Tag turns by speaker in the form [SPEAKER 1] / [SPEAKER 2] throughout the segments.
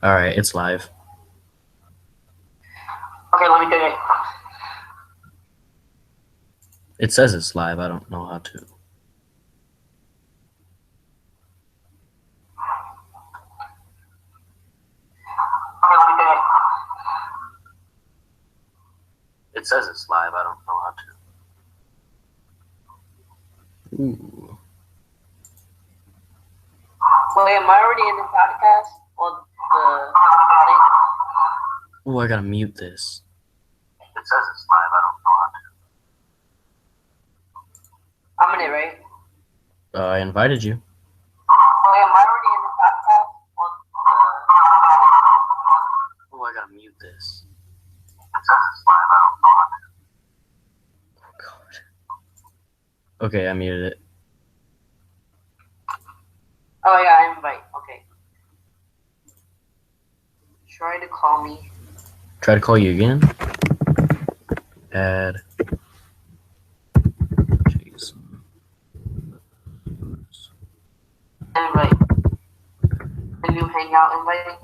[SPEAKER 1] All right, it's live.
[SPEAKER 2] Okay, let me do it.
[SPEAKER 1] It says it's live. I don't know how to.
[SPEAKER 2] Okay, let me do it.
[SPEAKER 1] It says it's live. I don't know how to. Ooh.
[SPEAKER 2] Wait, am I already in the podcast? Or the thing?
[SPEAKER 1] Ooh, I gotta mute this.
[SPEAKER 2] It says it's live. I don't know how to. I'm in it, right?
[SPEAKER 1] I invited you.
[SPEAKER 2] Wait, am I already in the podcast? Or
[SPEAKER 1] Ooh, I gotta mute this.
[SPEAKER 2] it says it's live. I don't know how to.
[SPEAKER 1] Oh God. Okay, I muted it.
[SPEAKER 2] Oh yeah, I invite. Okay. Try to call me.
[SPEAKER 1] Try to call you again. Add. Jason.
[SPEAKER 2] Invite. A new hangout invite.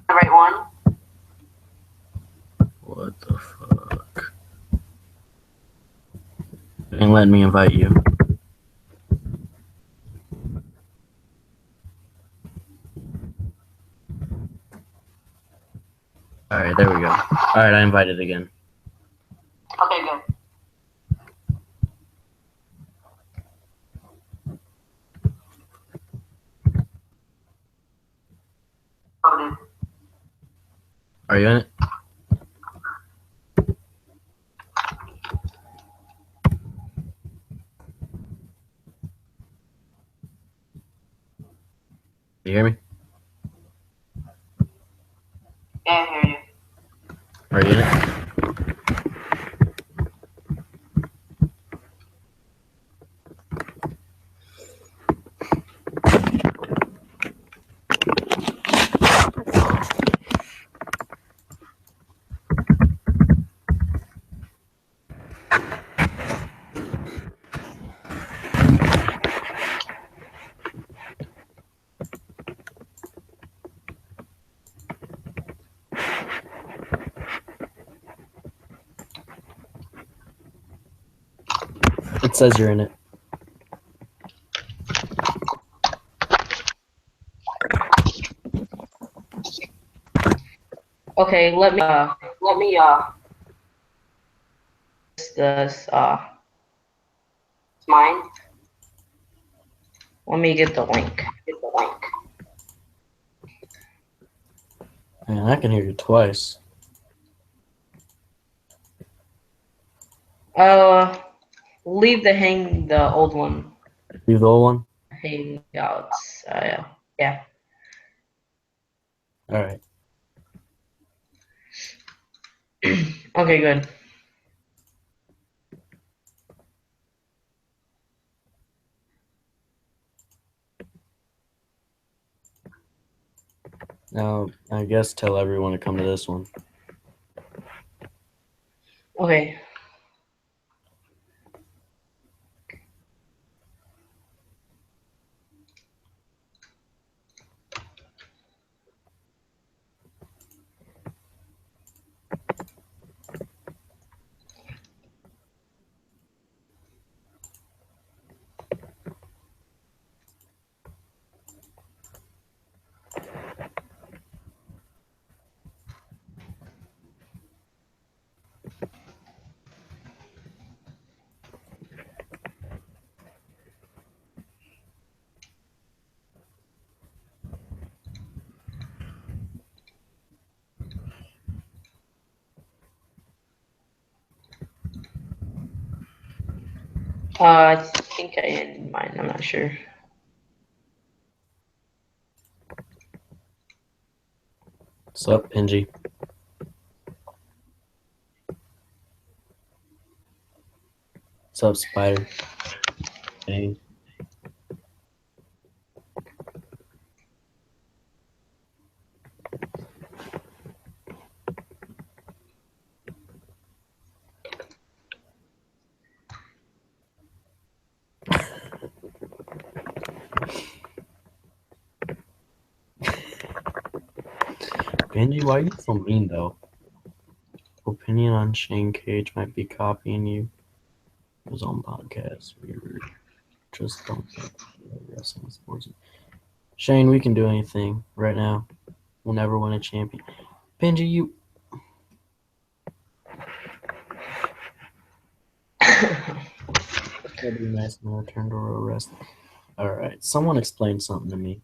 [SPEAKER 2] The right one?
[SPEAKER 1] What the fuck? It ain't letting me invite you. All right, there we go. All right, I invited again.
[SPEAKER 2] Okay, good. Loaded.
[SPEAKER 1] Are you in it? You hear me?
[SPEAKER 2] Yeah, I hear you.
[SPEAKER 1] Are you in it? It says you're in it.
[SPEAKER 2] Okay, let me this mine. Let me get the link.
[SPEAKER 1] Man, I can hear you twice.
[SPEAKER 2] Leave the old one.
[SPEAKER 1] Leave the old one.
[SPEAKER 2] Hangouts. Yeah.
[SPEAKER 1] All right.
[SPEAKER 2] Okay, good.
[SPEAKER 1] Now, I guess tell everyone to come to this one.
[SPEAKER 2] Okay. I think I ended mine. I'm not sure.
[SPEAKER 1] What's up, Pingy? What's up, Spider? Hey. Benji, why are you so mean though? Opinion on Shane Cage might be copying you. His own podcast. We just don't think wrestling sports. Shane, we can do anything right now. We'll never win a champion. Benji, you. That'd be nice to return to real wrestling. Alright, someone explain something to me.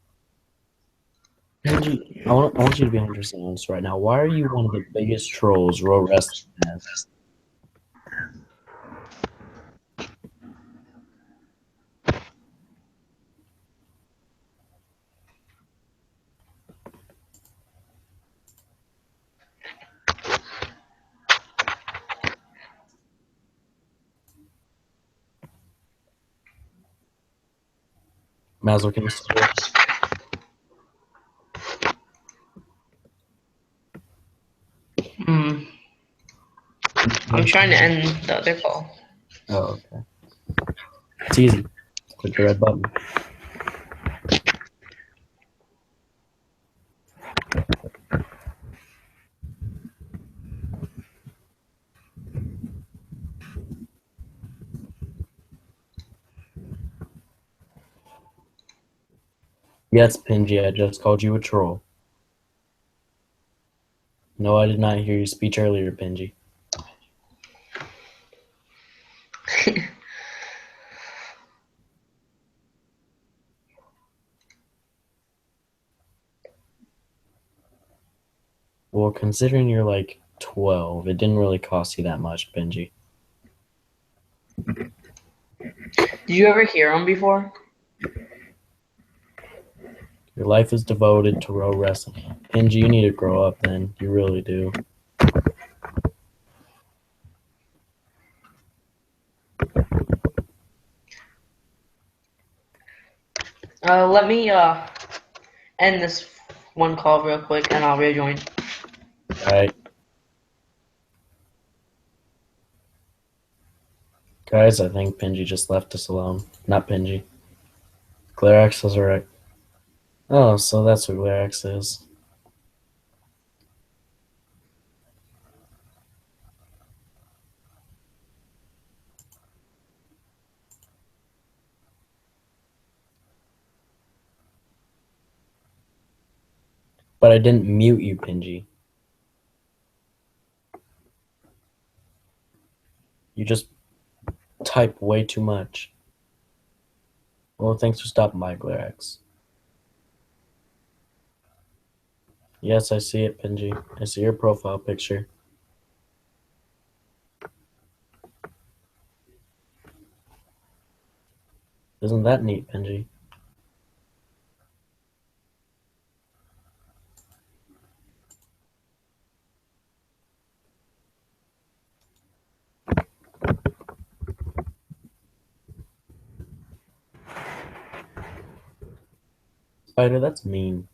[SPEAKER 1] Benji, I want you to be 100% honest right now. Why are you one of the biggest trolls Raw Wrestling has? Mazzls, can you still hear?
[SPEAKER 2] I'm trying to end the other call.
[SPEAKER 1] Oh, okay. It's easy. Click the red button. Yes, Benji, I just called you a troll. No, I did not hear your speech earlier, Benji. Well, considering you're like 12, it didn't really cost you that much, Benji.
[SPEAKER 2] Did you ever hear him before?
[SPEAKER 1] Your life is devoted to Raw Wrestling. Benji, you need to grow up then. You really do.
[SPEAKER 2] Let me end this one call real quick and I'll rejoin.
[SPEAKER 1] Alright. Guys, I think Benji just left us alone. Not Benji. Glarax is alright. Oh, so that's what Glarax is. But I didn't mute you, Benji. You just type way too much. Well, thanks for stopping by, Glarax. Yes, I see it, Benji. I see your profile picture. Isn't that neat, Benji? Spider, that's mean.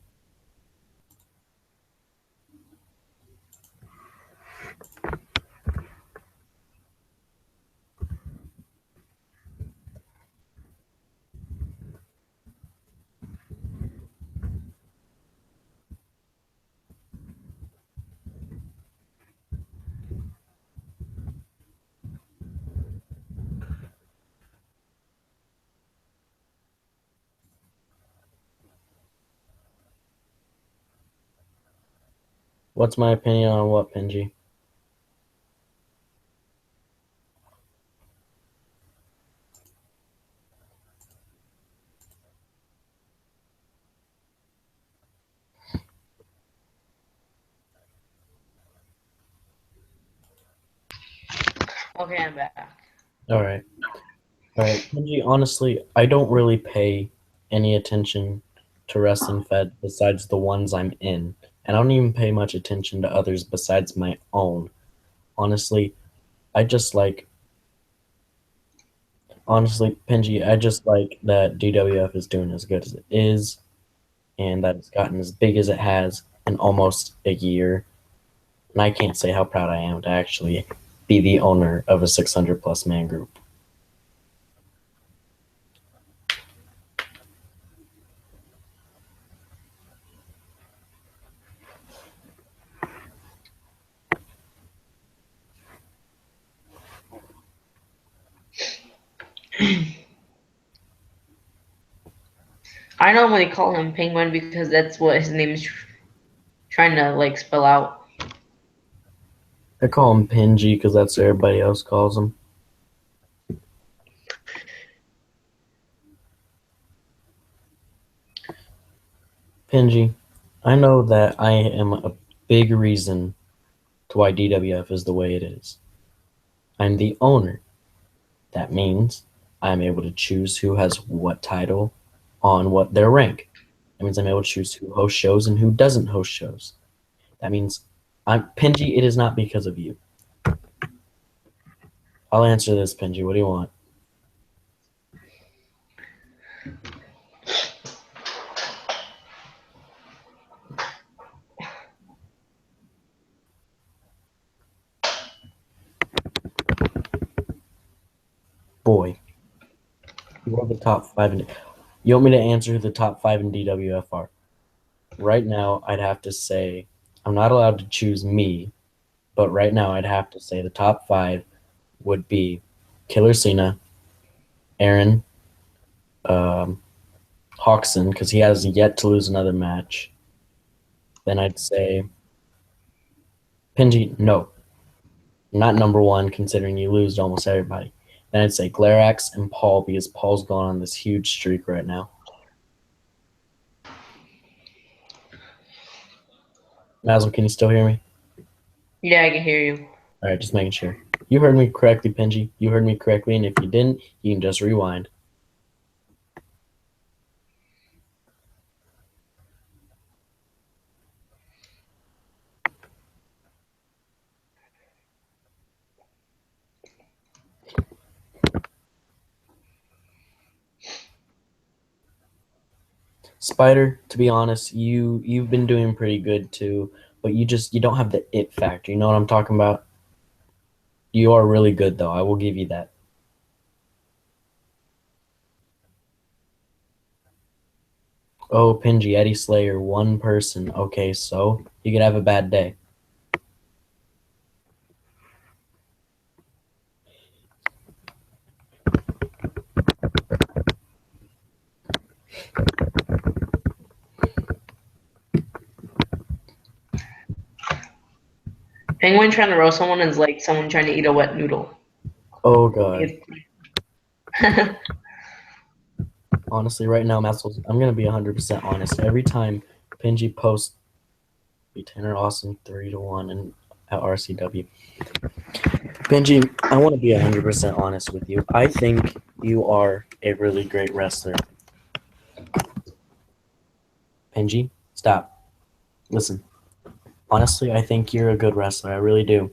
[SPEAKER 1] What's my opinion on what, Benji?
[SPEAKER 2] Okay, I'm back.
[SPEAKER 1] Alright. Alright, Benji, honestly, I don't really pay any attention to Wrestling Fed besides the ones I'm in. And I don't even pay much attention to others besides my own. Honestly, I just like Benji, I just like that DWF is doing as good as it is and that it's gotten as big as it has in almost a year. And I can't say how proud I am to actually be the owner of a 600 plus man group.
[SPEAKER 2] I normally call him Penguin because that's what his name is trying to like spell out.
[SPEAKER 1] I call him Pingy because that's what everybody else calls him. Pingy, I know that I am a big reason to why DWF is the way it is. I'm the owner. That means I'm able to choose who has what title on what their rank. That means I'm able to choose who hosts shows and who doesn't host shows. That means I'm Pingy. It is not because of you. I'll answer this, Pingy. What do you want? Boy, you are the top five. You want me to answer who the top five in DWF are? Right now, I'd have to say I'm not allowed to choose me, but right now I'd have to say the top five would be Killer Cena, Aaron, Hawkson, because he has yet to lose another match. Then I'd say Pingy, no, not number one, considering you lose to almost everybody. Then I'd say Glarax and Paul, because Paul's going on this huge streak right now. Mazzl, can you still hear me?
[SPEAKER 2] Yeah, I can hear you.
[SPEAKER 1] All right, just making sure. You heard me correctly, Pingy. You heard me correctly, and if you didn't, you can just rewind. Spider, to be honest, you've been doing pretty good too, but you don't have the it factor. You know what I'm talking about? You are really good though. I will give you that. Oh, Pingy, Eddie Slayer, one person. Okay, so you could have a bad day.
[SPEAKER 2] Penguin trying to roast someone is like someone trying to eat a wet noodle.
[SPEAKER 1] Oh god. Honestly, right now, Mazzls, I'm gonna be 100% honest. Every time Pingy posts be Tanner Austin 3-1 and at RCW. Benji, I want to be 100% honest with you. I think you are a really great wrestler. Benji, stop. Listen. Honestly, I think you're a good wrestler. I really do.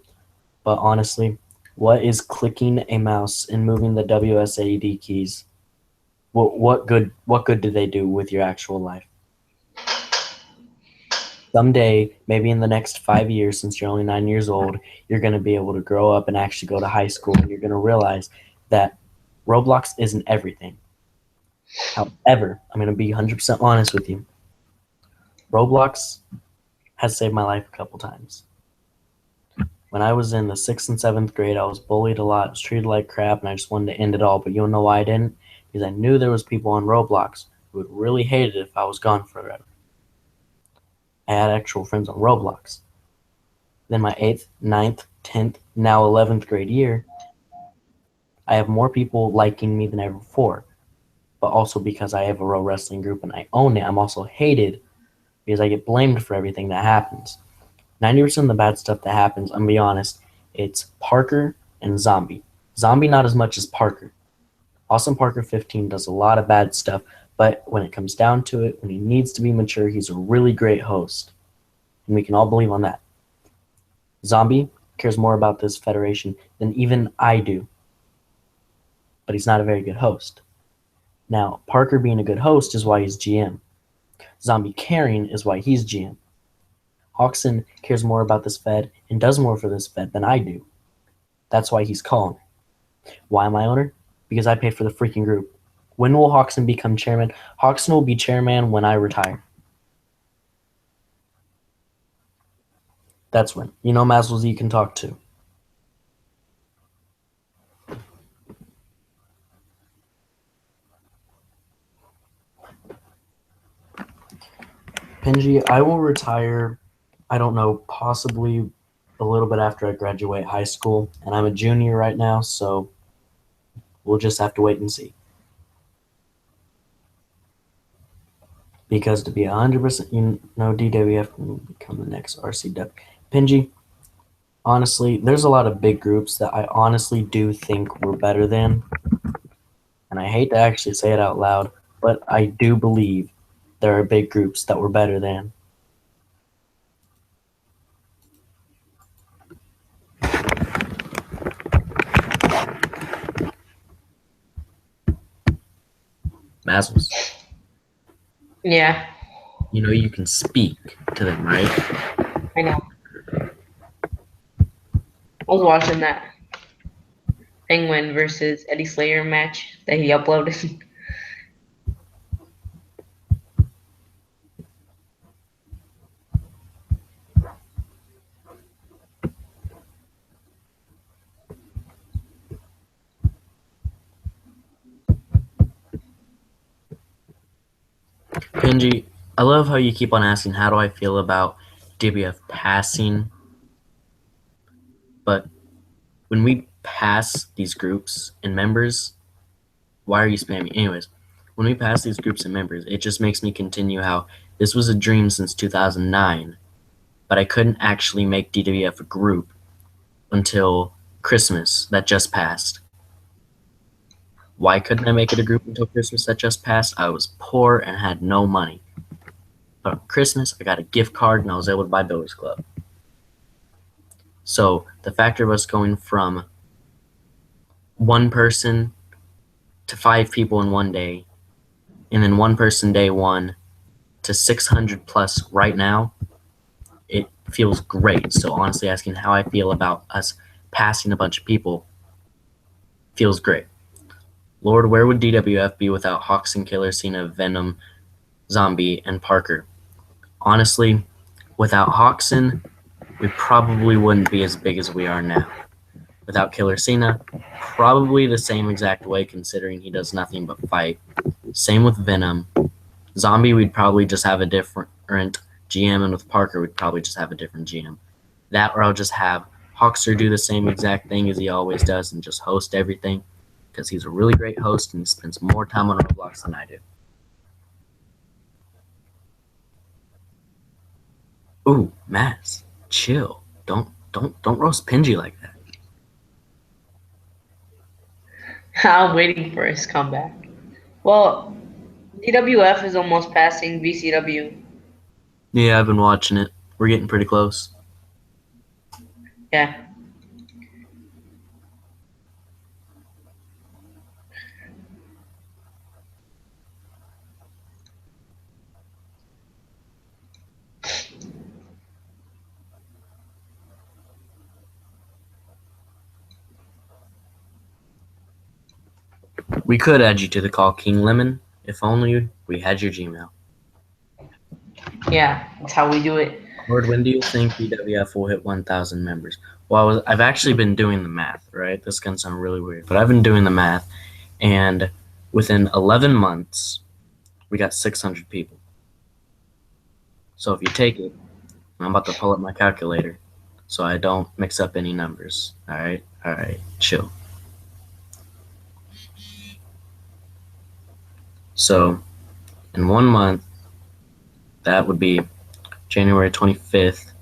[SPEAKER 1] But honestly, what is clicking a mouse and moving the WSAD keys? What good do they do with your actual life? Someday, maybe in the next 5 years, since you're only 9 years old, you're going to be able to grow up and actually go to high school, and you're going to realize that Roblox isn't everything. However, I'm going to be 100% honest with you. Roblox has saved my life a couple times. When I was in the 6th and 7th grade, I was bullied a lot, I was treated like crap, and I just wanted to end it all. But you know why I didn't? Because I knew there was people on Roblox who would really hate it if I was gone forever. I had actual friends on Roblox. Then my 8th, 9th, 10th, now 11th grade year, I have more people liking me than ever before. But also because I have a real wrestling group and I own it, I'm also hated because I get blamed for everything that happens. 90% of the bad stuff that happens, I'm going to be honest, it's Parker and Zombie. Zombie not as much as Parker. Awesome Parker 15 does a lot of bad stuff, but when it comes down to it, when he needs to be mature, he's a really great host. And we can all believe on that. Zombie cares more about this federation than even I do. But he's not a very good host. Now, Parker being a good host is why he's GM. Zombie caring is why he's GM. Hawkson cares more about this Fed and does more for this Fed than I do. That's why he's calling. Why am I owner? Because I paid for the freaking group. When will Hawkson become chairman? Hawkson will be chairman when I retire. That's when. You know Mazzls you can talk to. Pinji, I will retire, I don't know, possibly a little bit after I graduate high school, and I'm a junior right now, so we'll just have to wait and see. Because to be 100%, DWF will become the next RCW. Pinji, honestly, there's a lot of big groups that I honestly do think we're better than. And I hate to actually say it out loud, but I do believe there are big groups that we're better than. Mazzls,
[SPEAKER 2] Yeah,
[SPEAKER 1] you can speak to them, right?
[SPEAKER 2] I know. I was watching that Penguin versus Eddie Slayer match that he uploaded.
[SPEAKER 1] Pinji, I love how you keep on asking, how do I feel about DBF passing? But when we pass these groups and members, why are you spamming? Anyways, when we pass these groups and members, it just makes me continue how this was a dream since 2009, but I couldn't actually make DWF a group until Christmas that just passed. Why couldn't I make it a group until Christmas that just passed? I was poor and had no money. But on Christmas, I got a gift card and I was able to buy Billy's Club. So the factor of us going from one person to 5 people in one day, and then one person day one to 600 plus right now, it feels great. So honestly, asking how I feel about us passing a bunch of people feels great. Lord, where would DWF be without Hawkson, Killer, Cena, Venom, Zombie, and Parker? Honestly, without Hawkson, we probably wouldn't be as big as we are now. Without Killer Cena, probably the same exact way, considering he does nothing but fight. Same with Venom. Zombie, we'd probably just have a different GM, and with Parker, we'd probably just have a different GM. That, or I'll just have Hawkster do the same exact thing as he always does and just host everything, because he's a really great host and he spends more time on Roblox than I do. Ooh, Maz, chill. Don't roast Pinji like that.
[SPEAKER 2] I'm waiting for his comeback. Well, DWF is almost passing VCW.
[SPEAKER 1] Yeah, I've been watching it. We're getting pretty close.
[SPEAKER 2] Yeah.
[SPEAKER 1] We could add you to the call, King Lemon. If only we had your Gmail.
[SPEAKER 2] Yeah, that's how we do it.
[SPEAKER 1] Lord, when do you think DWF will hit 1,000 members? Well, I've actually been doing the math, right? This can sound really weird, but I've been doing the math, and within 11 months, we got 600 people. So if you take it, I'm about to pull up my calculator so I don't mix up any numbers. All right, chill. So in 1 month, that would be January 25th.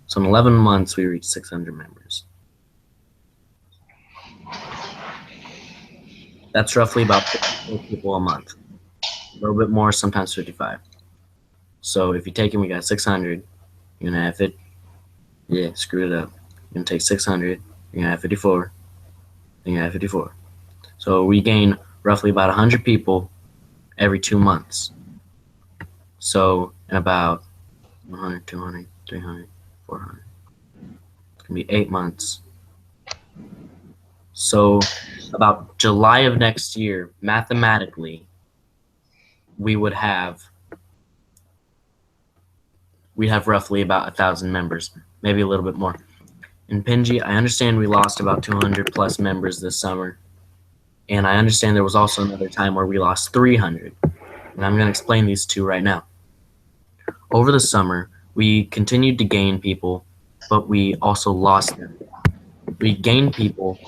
[SPEAKER 1] So in 11 months, we reached 600 members. That's roughly about 54 people a month. A little bit more, sometimes 55. So if you take it, we got 600. You're going to have it. Yeah, screwed it up. You're going to take 600. You're going to have 54. Then you're going to have 54. So we gain roughly about 100 people every 2 months. So in about 100, 200, 300, 400. It's going to be 8 months. So about July of next year, mathematically, we'd have roughly about 1,000 members, maybe a little bit more. And Pinji, I understand we lost about 200 plus members this summer. And I understand there was also another time where we lost 300. And I'm going to explain these two right now. over the summer, we continued to gain people, but we also lost them. We gained people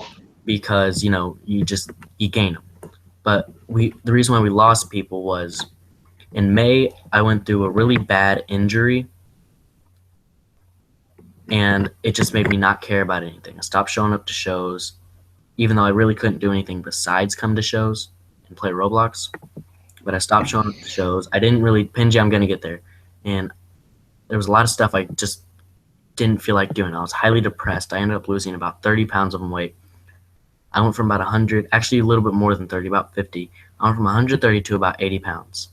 [SPEAKER 1] because you gain them. But the reason why we lost people was in May I went through a really bad injury, and it just made me not care about anything. I stopped showing up to shows, even though I really couldn't do anything besides come to shows and play Roblox. But I stopped showing up to shows. I didn't really Pinji, I'm gonna get there, and there was a lot of stuff I just didn't feel like doing. I was highly depressed. I ended up losing about 30 pounds of weight. I went from about 100, actually a little bit more than 30, about 50. I went from 130 to about 80 pounds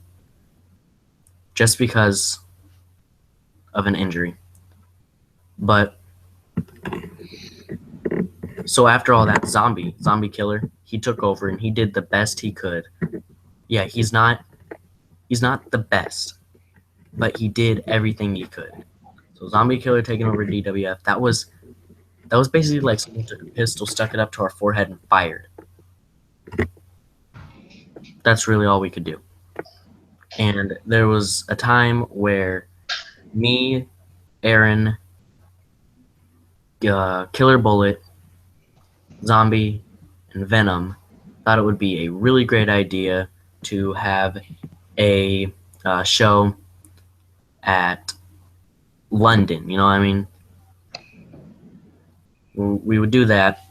[SPEAKER 1] just because of an injury. But so after all that, zombie killer, he took over and he did the best he could. Yeah, he's not the best, but he did everything he could. So zombie killer taking over DWF, that was basically like someone took a pistol, stuck it up to our forehead, and fired. That's really all we could do. And there was a time where me, Aaron, Killer Bullet, Zombie, and Venom thought it would be a really great idea to have a show at London. You know what I mean? We would do that,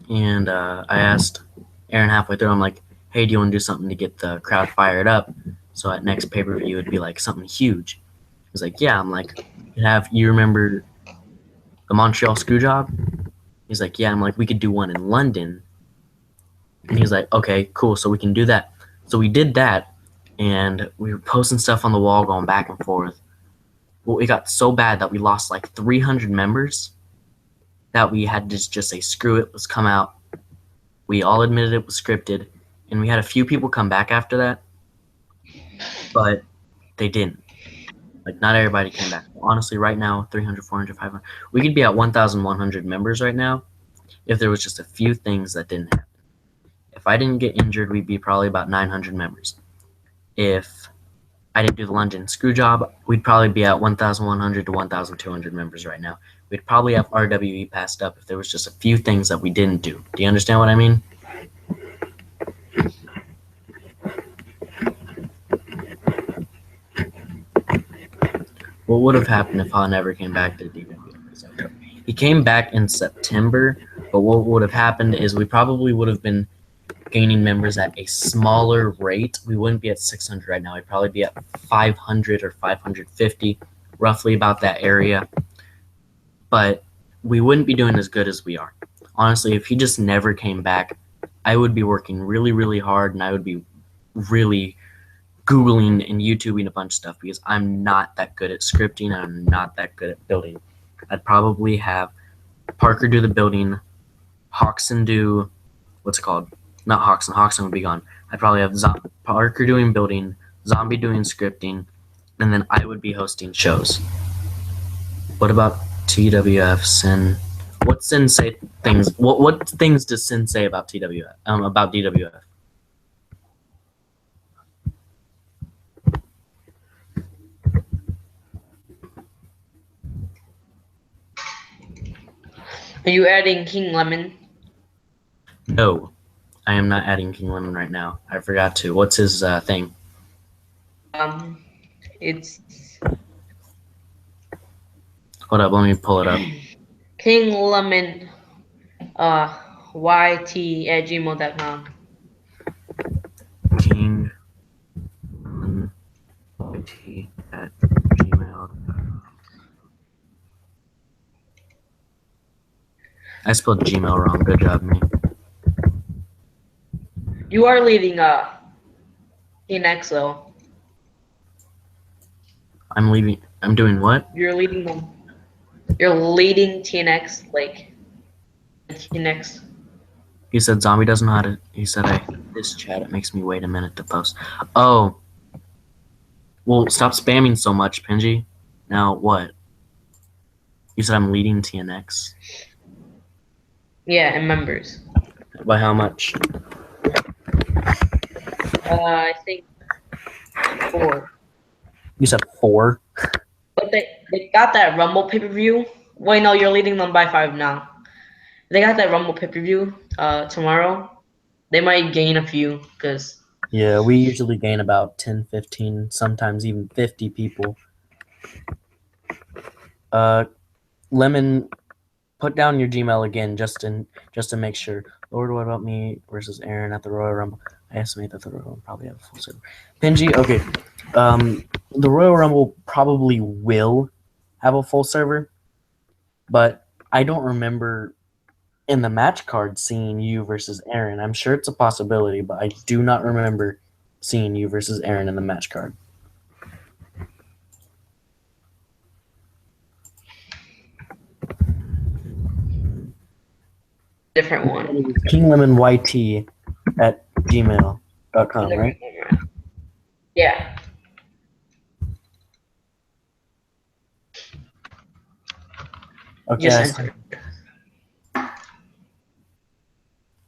[SPEAKER 1] and I asked Aaron halfway through, I'm like, hey, do you want to do something to get the crowd fired up? So at next pay-per-view, it'd be like something huge. He's like, yeah. I'm like, you remember the Montreal Screwjob? He's like, yeah. I'm like, we could do one in London. And he's like, okay, cool. So we can do that. So we did that, and we were posting stuff on the wall, going back and forth. Well, it got so bad that we lost like 300 members that we had to just say, screw it, let's come out. We all admitted it was scripted, and we had a few people come back after that, but they didn't. Like, not everybody came back. Honestly, right now, 300, 400, 500, we could be at 1,100 members right now if there was just a few things that didn't happen. If I didn't get injured, we'd be probably about 900 members. If I didn't do the London screw job, we'd probably be at 1,100 to 1,200 members right now. We'd probably have RWE passed up if there was just a few things that we didn't do. Do you understand what I mean? What would have happened if Han never came back to DWF? He came back in September, but what would have happened is we probably would have been gaining members at a smaller rate. We wouldn't be at 600 right now. We'd probably be at 500 or 550, roughly about that area. But we wouldn't be doing as good as we are. Honestly, if he just never came back, I would be working really, really hard, and I would be really Googling and YouTubing a bunch of stuff because I'm not that good at scripting and I'm not that good at building. I'd probably have Parker do the building, Hoxton do, what's it called? Not Hoxton. Hoxton would be gone. I'd probably have Parker doing building, Zombie doing scripting, and then I would be hosting shows. What about TWF, Sin? What Sin say things? What things does Sin say about TWF? About DWF?
[SPEAKER 2] Are you adding King Lemon?
[SPEAKER 1] No, I am not adding King Lemon right now. I forgot to. What's his thing?
[SPEAKER 2] It's.
[SPEAKER 1] Hold up, let me pull it up.
[SPEAKER 2] King Lemon, YT@gmail.com.
[SPEAKER 1] King YT@gmail.com. I spelled Gmail wrong. Good job, me.
[SPEAKER 2] You are leading TNX though.
[SPEAKER 1] I'm leaving. I'm doing what?
[SPEAKER 2] You're leading them. You're leading TNX like TNX.
[SPEAKER 1] He said Zombie doesn't know how to. He said this chat. It makes me wait a minute to post. Oh. Well, stop spamming so much, Pinji. Now what? You said I'm leading TNX.
[SPEAKER 2] Yeah, and members.
[SPEAKER 1] By how much?
[SPEAKER 2] I think 4.
[SPEAKER 1] You said 4?
[SPEAKER 2] but they got that Rumble pay-per-view. Wait, no, you're leading them by 5 now. They got that Rumble pay-per-view tomorrow. They might gain a few because
[SPEAKER 1] Yeah, we usually gain about 10, 15, sometimes even 50 people. Lemon, put down your Gmail again just to make sure. Lord, what about me versus Aaron at the Royal Rumble? I estimate that the Royal Rumble probably have a full server. Pingy, okay. The Royal Rumble probably will have a full server, but I don't remember in the match card seeing you versus Aaron. I'm sure it's a possibility, but I do not remember seeing you versus Aaron in the match card.
[SPEAKER 2] different one.
[SPEAKER 1] King Lemon YT at gmail.com, right?
[SPEAKER 2] Yeah.
[SPEAKER 1] Okay,
[SPEAKER 2] Yes,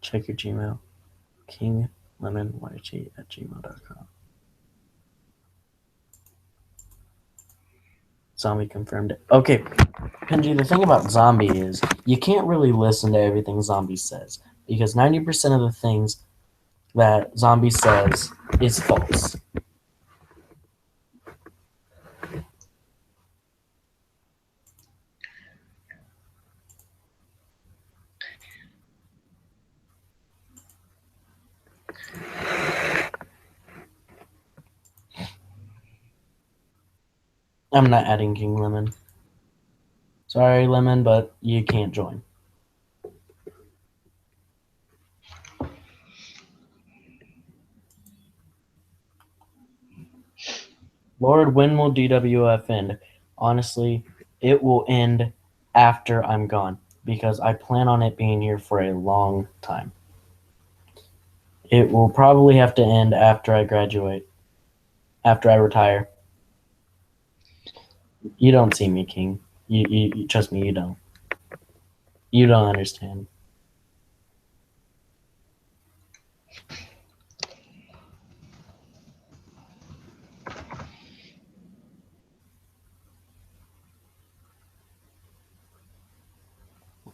[SPEAKER 1] check your Gmail. King Lemon YT at gmail.com. Zombie confirmed it. Okay, Penji, the thing about Zombie is you can't really listen to everything Zombie says because 90% of the things that Zombie says is false. I'm not adding King Lemon. Sorry, Lemon, but you can't join. Lord, when will DWF end? Honestly, it will end after I'm gone because I plan on it being here for a long time. It will probably have to end after I graduate, after I retire. You don't see me, King. You trust me, you don't. You don't understand.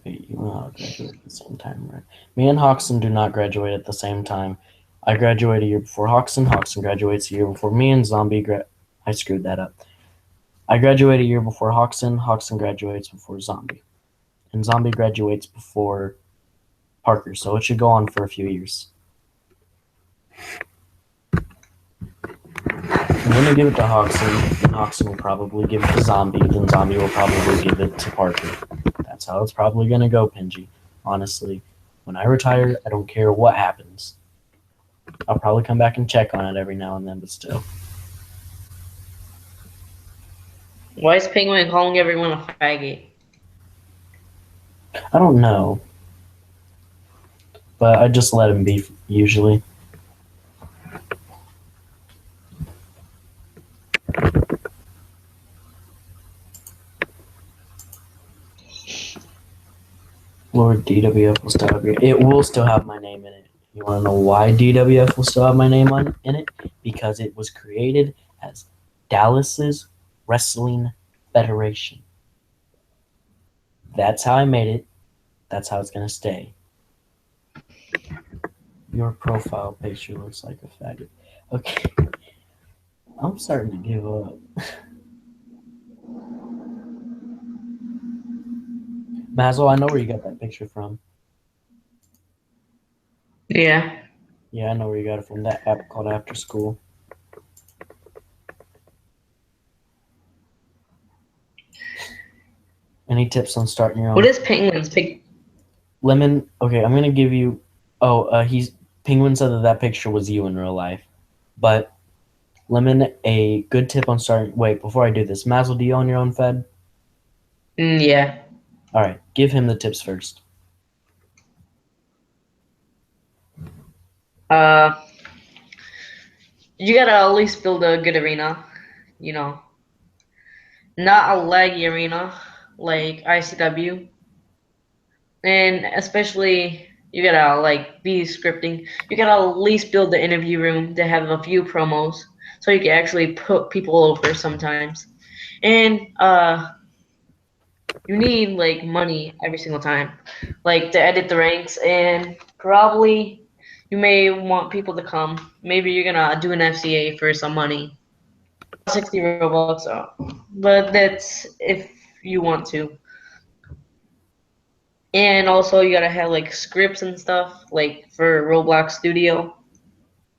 [SPEAKER 1] Wait, you and I graduate at the same time, right? Me and Hoxton do not graduate at the same time. I graduate a year before Hoxton. Hoxton graduates a year before me, and Zombie I screwed that up. I graduate a year before Hoxton. Hoxton graduates before Zombie. And Zombie graduates before Parker, so it should go on for a few years. I'm going to give it to Hoxton, then Hoxton will probably give it to Zombie, then Zombie will probably give it to Parker. That's how it's probably going to go, Pingy. Honestly, when I retire, I don't care what happens. I'll probably come back and check on it every now and then, but still.
[SPEAKER 2] Why is Penguin calling everyone a faggot?
[SPEAKER 1] I don't know. But I just let him be, usually. Lord, DWF will still have it will still have my name in it. You want to know why DWF will still have my name in it? Because it was created as Dallas's Wrestling Federation. That's how I made it. That's how it's going to stay. Your profile picture looks like a faggot. Okay. I'm starting to give up. Mazzl, I know where you got that picture from.
[SPEAKER 2] Yeah.
[SPEAKER 1] Yeah, I know where you got it from. That app called After School. Any tips on starting your own?
[SPEAKER 2] What is Penguin's pick?
[SPEAKER 1] Lemon. Okay, I'm going to give you. Oh, Penguin said that picture was you in real life. But Lemon, a good tip on starting. Wait, before I do this, Mazzl, do you own your own Fed?
[SPEAKER 2] Yeah.
[SPEAKER 1] All right, give him the tips first.
[SPEAKER 2] You gotta at least build a good arena, you know. Not a laggy arena like ICW. And especially you gotta like be scripting. You gotta at least build the interview room to have a few promos so you can actually put people over sometimes. And you need like money every single time, like to edit the ranks, and probably you may want people to come. Maybe you're gonna do an FCA for some money, 60 Robux, but that's if you want to. And also you gotta have like scripts and stuff, like for Roblox Studio.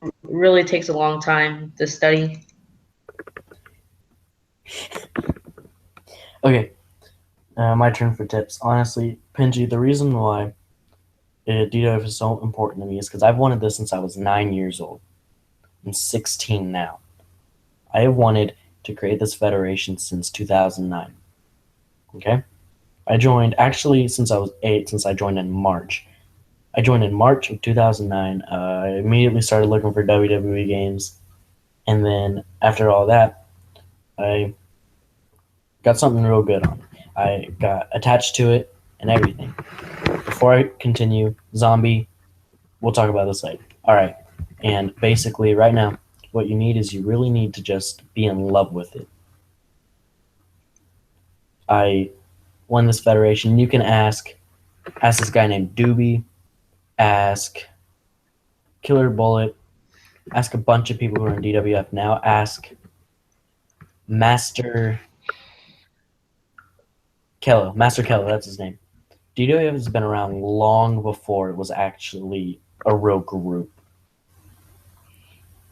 [SPEAKER 2] It really takes a long time to study.
[SPEAKER 1] Okay, my turn for tips. Honestly, Pinji, the reason why DDoF is so important to me is because I've wanted this since I was 9 years old. I'm 16 now. I have wanted to create this federation since 2009. Okay? I joined, actually, since I was 8, since I joined in March. I joined in March of 2009. I immediately started looking for WWE games. And then after all that, I got something real good on. I got attached to it and everything. Before I continue, Zombie, we'll talk about this later. All right. And basically, right now, what you need is you really need to just be in love with it. I won this federation. You can ask this guy named Doobie, ask Killer Bullet, ask a bunch of people who are in DWF now, ask Master Kello, that's his name. DWF has been around long before it was actually a real group.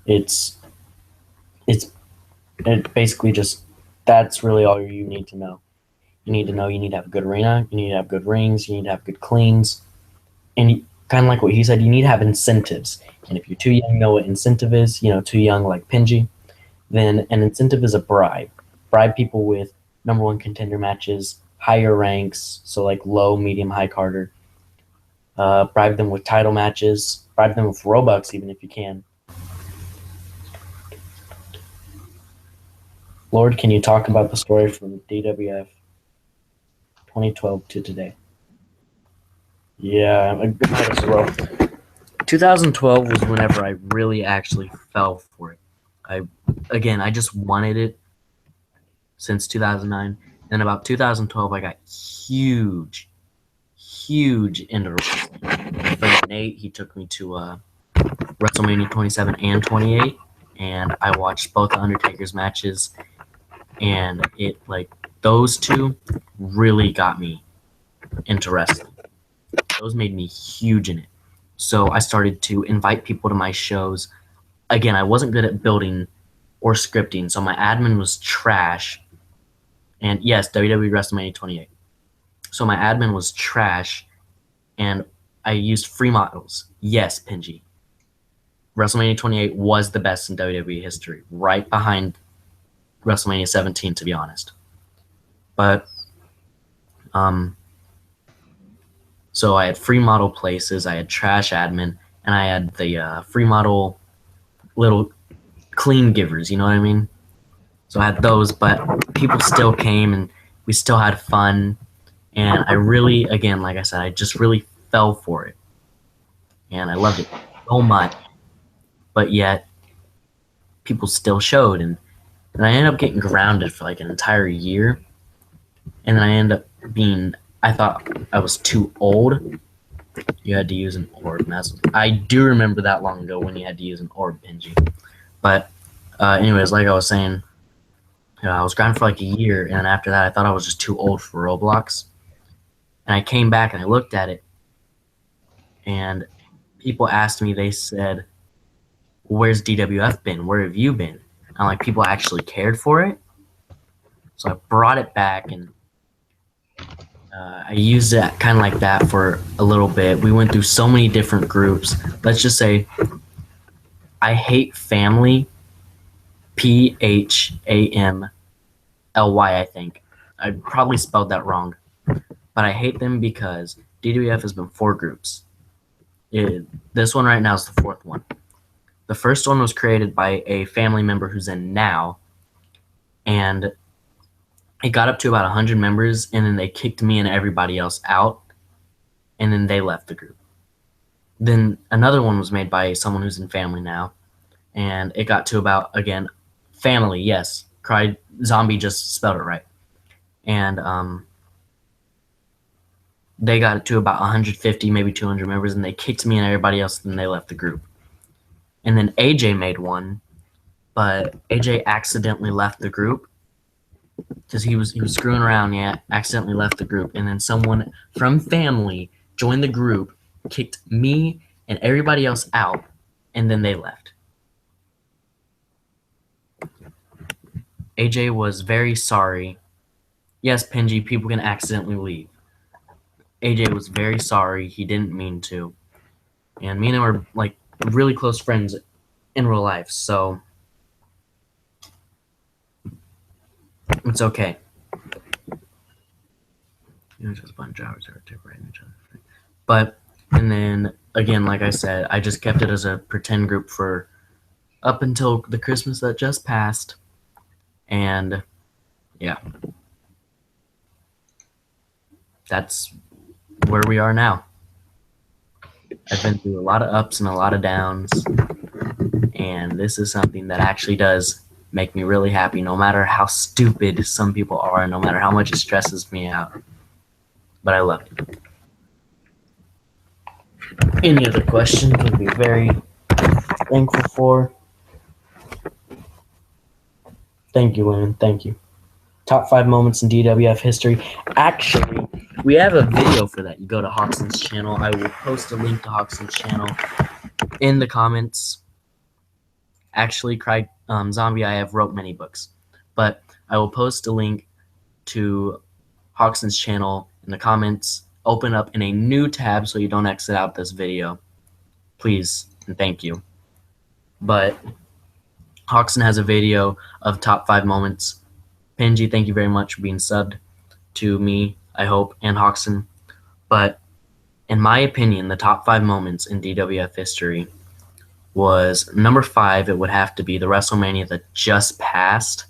[SPEAKER 1] It basically just, that's really all you need to know. You need to know you need to have a good arena, you need to have good rings, you need to have good cleans, and kind of like what he said, you need to have incentives. And if you're too young to know what incentive is, too young like Pinji, then an incentive is a bribe. Bribe people with number one contender matches, higher ranks, so like low, medium, high Carter. Bribe them with title matches, bribe them with Robux even if you can. Lord, can you talk about the story from DWF 2012 to today? Yeah, I might as well. 2012 was whenever I really actually fell for it. I just wanted it since 2009. Then about 2012, I got huge into wrestling. Friend Nate, he took me to WrestleMania 27 and 28, and I watched both the Undertaker's matches, and those two really got me into wrestling. Those made me huge in it. So I started to invite people to my shows. Again, I wasn't good at building or scripting, so my admin was trash. And yes, WWE WrestleMania 28. So my admin was trash, and I used free models. Yes, Pinji. WrestleMania 28 was the best in WWE history, right behind WrestleMania 17, to be honest. But, so I had free model places, I had trash admin, and I had the free model little clean givers, you know what I mean? So I had those, but people still came, and we still had fun. And I really, again, like I said, I just really fell for it. And I loved it so much. But yet, people still showed. And I ended up getting grounded for like an entire year. And then I ended up I thought I was too old. You had to use an orb. I do remember that long ago when you had to use an orb, Pinji. But anyways, like I was saying, I was grinding for like a year. And then after that, I thought I was just too old for Roblox. And I came back and I looked at it, and people asked me, they said, where's DWF been? Where have you been? And like, people actually cared for it. So I brought it back, and I used it kind of like that for a little bit. We went through so many different groups. Let's just say I hate family, PHAMLY, I think. I probably spelled that wrong. But I hate them because DWF has been 4 groups. This one right now is the 4th one. The first one was created by a family member who's in now, and it got up to about 100 members, and then they kicked me and everybody else out, and then they left the group. Then another one was made by someone who's in family now, and it got to about, again, family, yes, cried. Zombie just spelled it right, and they got it to about 150, maybe 200 members, and they kicked me and everybody else, and they left the group. And then AJ made one, but AJ accidentally left the group because he was screwing around. Yeah, accidentally left the group, and then someone from family joined the group, kicked me and everybody else out, and then they left. AJ was very sorry. Yes, Penji, people can accidentally leave. AJ was very sorry. He didn't mean to. And me and him are like really close friends in real life, so it's okay. Just a bunch of hours right in each other. But, and then again, like I said, I just kept it as a pretend group for up until the Christmas that just passed. And yeah, that's where we are now. I've been through a lot of ups and a lot of downs, and this is something that actually does make me really happy, no matter how stupid some people are, no matter how much it stresses me out. But I love it. Any other questions would be very thankful for. Thank you, Lynn. Thank you. Top 5 moments in DWF history. Actually, we have a video for that. You go to Hoxton's channel. I will post a link to Hoxton's channel in the comments. Actually, Zombie, I have wrote many books, but I will post a link to Hoxton's channel in the comments. Open up in a new tab so you don't exit out this video. Please and thank you. But Hoxton has a video of top 5 moments. Penji, thank you very much for being subbed to me, I hope, and Hoxton. But in my opinion, the top 5 moments in DWF history was number 5. It would have to be the WrestleMania that just passed,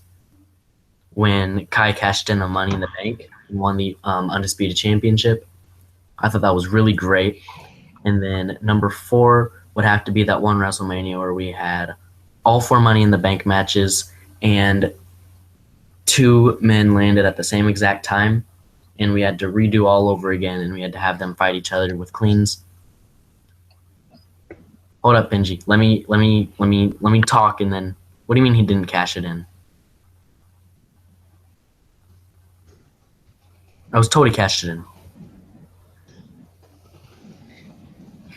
[SPEAKER 1] when Kai cashed in the Money in the Bank and won the Undisputed Championship. I thought that was really great. And then number 4 would have to be that one WrestleMania where we had all 4 Money in the Bank matches and 2 men landed at the same exact time, and we had to redo all over again, and we had to have them fight each other with cleans. Hold up, Benji. Let me talk, and then what do you mean he didn't cash it in? I was totally cashed it in.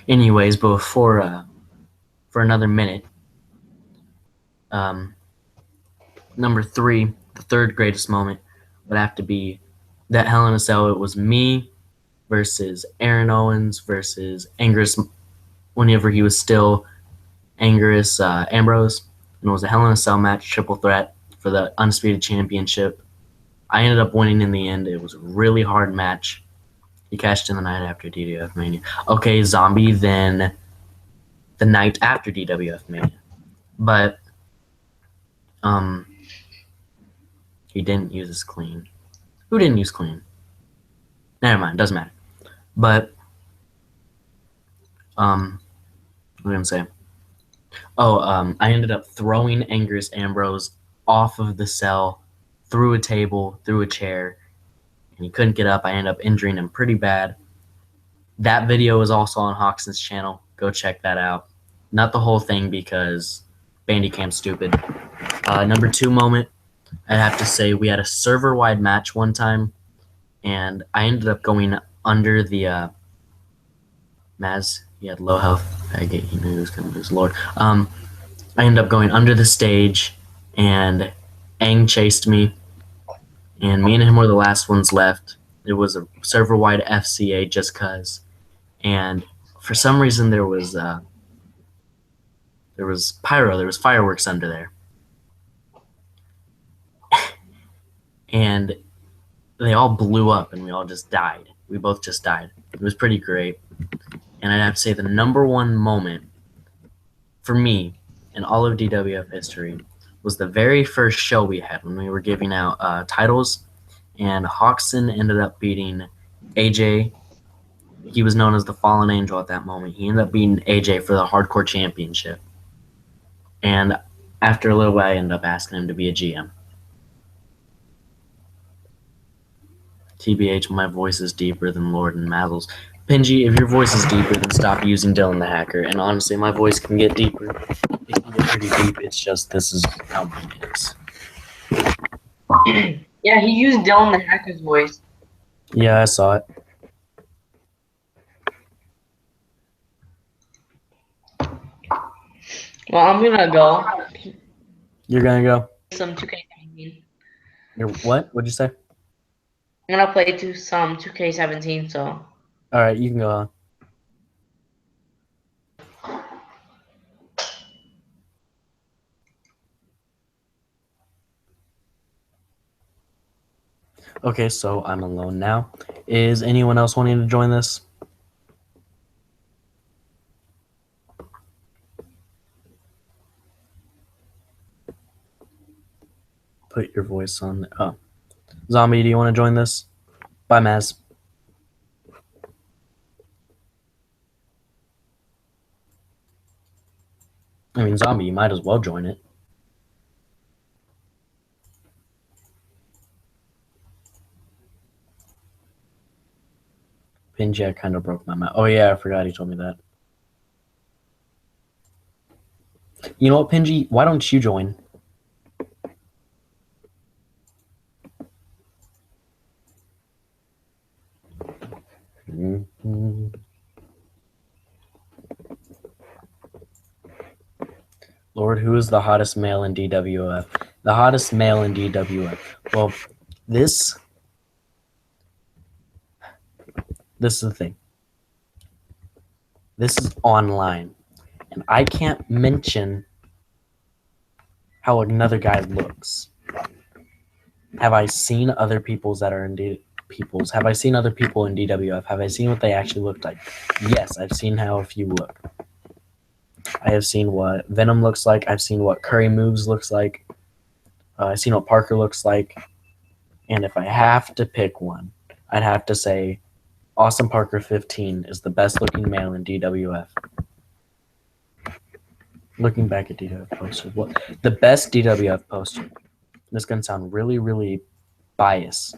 [SPEAKER 1] Anyways, but for another minute, number 3, the third greatest moment would have to be that Hell in a Cell. It was me versus Aaron Owens versus Angus whenever he was still Angus Ambrose, and it was a Hell in a Cell match, triple threat for the Undisputed Championship. I ended up winning in the end. It was a really hard match. He cashed in the night after DWF Mania. Okay, Zombie, then the night after DWF Mania. But he didn't use his clean. Who didn't use clean? Never mind, doesn't matter. But what am I gonna say? Oh, I ended up throwing Angus Ambrose off of the cell, through a table, through a chair, and he couldn't get up. I ended up injuring him pretty bad. That video is also on Hoxton's channel. Go check that out. Not the whole thing because Bandicam's stupid. Number 2 moment, I'd have to say we had a server-wide match one time, and I ended up going under the Maz. He had low health. He knew he was going to lose. Lord. I ended up going under the stage, and Aang chased me, and me and him were the last ones left. It was a server-wide FCA just cause, and for some reason there was pyro, there was fireworks under there, and they all blew up, and we all just died. We both just died. It was pretty great, and I'd have to say the number 1 moment for me in all of DWF history was the very first show we had when we were giving out titles, and Hoxton ended up beating AJ. He was known as the Fallen Angel at that moment. He ended up beating AJ for the Hardcore Championship. And after a little while, I ended up asking him to be a GM. TBH, my voice is deeper than Lord and Mazzls. Pingy, if your voice is deeper, then stop using Dylan the Hacker. And honestly, my voice can get deeper. It can get pretty deep. It's just this is how mine is.
[SPEAKER 2] Yeah, he used Dylan the Hacker's voice.
[SPEAKER 1] Yeah, I saw it.
[SPEAKER 2] Well, I'm gonna go.
[SPEAKER 1] You're gonna go.
[SPEAKER 2] Some 2K17.
[SPEAKER 1] You're what? What'd you say?
[SPEAKER 2] I'm gonna play some 2K17. So.
[SPEAKER 1] All right, you can go on. Okay, so I'm alone now. Is anyone else wanting to join this? Put your voice on. Oh, Zombie, do you want to join this? Bye, Maz. I mean, Zombie, you might as well join it. Pingy, I kind of broke my mouth. Oh, yeah, I forgot he told me that. You know what, Pingy? Why don't you join? Mm-hmm. Lord, who is the hottest male in DWF? The hottest male in DWF. Well, this is the thing. This is online, and I can't mention how another guy looks. Have I seen other people's that are in people's? Have I seen other people in DWF? Have I seen what they actually look like? Yes, I've seen how a few look. I have seen what Venom looks like. I've seen what Curry Moves looks like. I've seen what Parker looks like. And if I have to pick one, I'd have to say Austin Parker 15 is the best looking male in DWF. Looking back at DWF posters, the best DWF poster. This is going to sound really, really biased,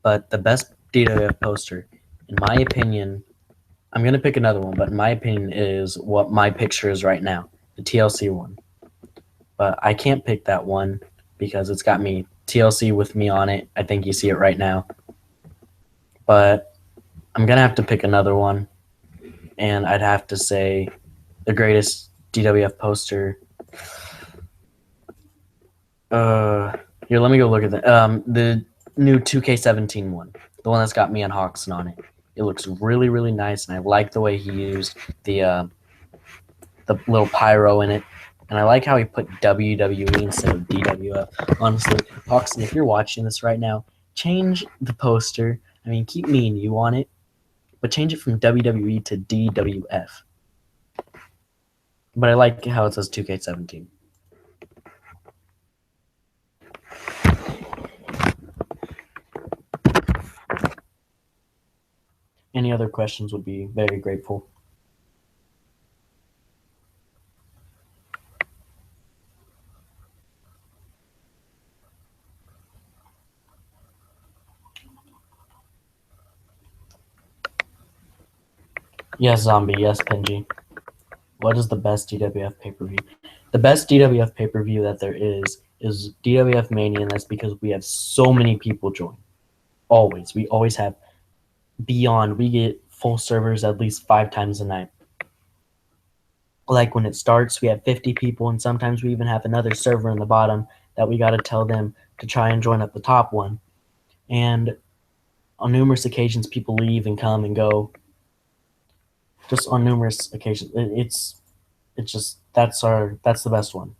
[SPEAKER 1] but the best DWF poster, in my opinion, I'm going to pick another one, but in my opinion, is what my picture is right now, the TLC one. But I can't pick that one because it's got me TLC with me on it. I think you see it right now. But I'm going to have to pick another one, and I'd have to say the greatest DWF poster. Here, let me go look at the new 2K17 one, the one that's got me and Hawkson on it. It looks really, really nice, and I like the way he used the little pyro in it, and I like how he put WWE instead of DWF. Honestly, Hawkson, if you're watching this right now, change the poster. I mean, keep me and you on it, but change it from WWE to DWF. But I like how it says 2K17. Any other questions would be very grateful. Yes, Zombie. Yes, Pingy. What is the best DWF pay-per-view? The best DWF pay-per-view that there is DWF Mania, and that's because we have so many people join. Always. We always have beyond. We get full servers at least 5 times a night. Like when it starts, we have 50 people, and sometimes we even have another server in the bottom that we got to tell them to try and join up the top one. And on numerous occasions, people leave and come and go. Just on numerous occasions, it's just that's the best one.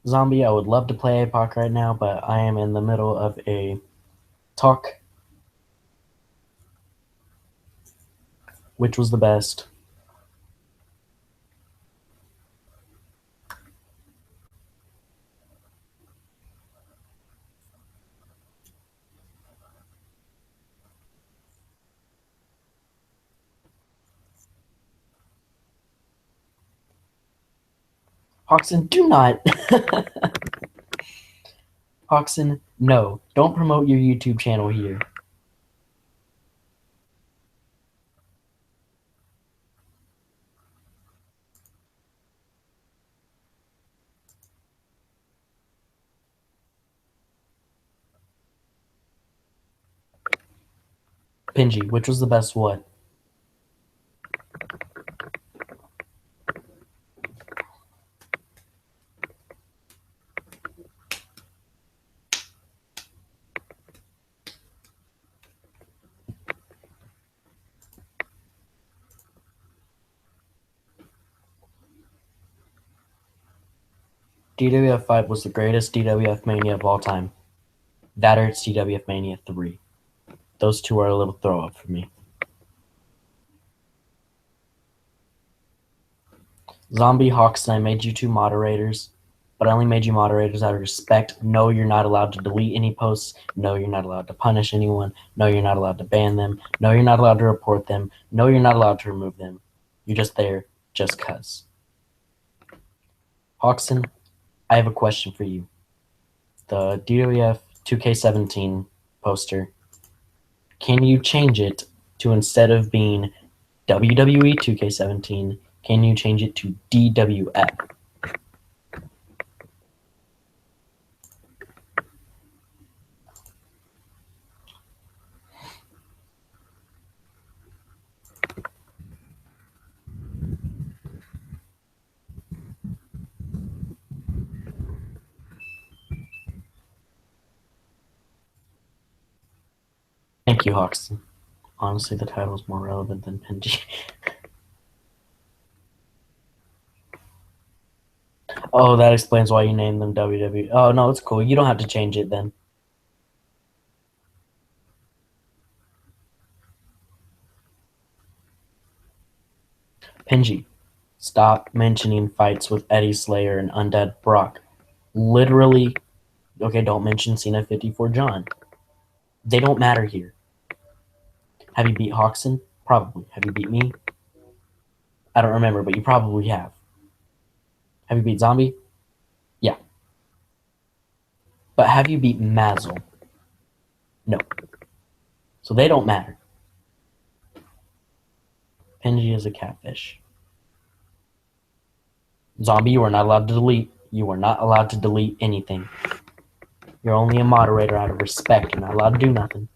[SPEAKER 1] Zombie, I would love to play APOC right now, but I am in the middle of a talk. Which was the best? Hoxton, do not. Hoxton, no. Don't promote your YouTube channel here. Pingy, which was the best what? DWF 5 was the greatest DWF Mania of all time. That or it's DWF Mania 3. Those two are a little throw up for me. Zombie Hoxton, I made you two moderators, but I only made you moderators out of respect. No, you're not allowed to delete any posts. No, you're not allowed to punish anyone. No, you're not allowed to ban them. No, you're not allowed to report them. No, you're not allowed to remove them. You're just there just cuz. Hoxton, I have a question for you. The DWF 2K17 poster, can you change it to, instead of being WWE 2K17, can you change it to DWF? Thank you, Hoxton. Honestly, the title is more relevant than Pingy. Oh, that explains why you named them WWE. Oh, no, it's cool. You don't have to change it then. Pingy, stop mentioning fights with Eddie Slayer and Undead Brock. Literally, okay, don't mention Cena 54 John. They don't matter here. Have you beat Hoxton? Probably. Have you beat me? I don't remember, but you probably have. Have you beat Zombie? Yeah. But have you beat Mazzl? No. So they don't matter. Pingy is a catfish. Zombie, you are not allowed to delete. You are not allowed to delete anything. You're only a moderator out of respect. You're not allowed to do nothing.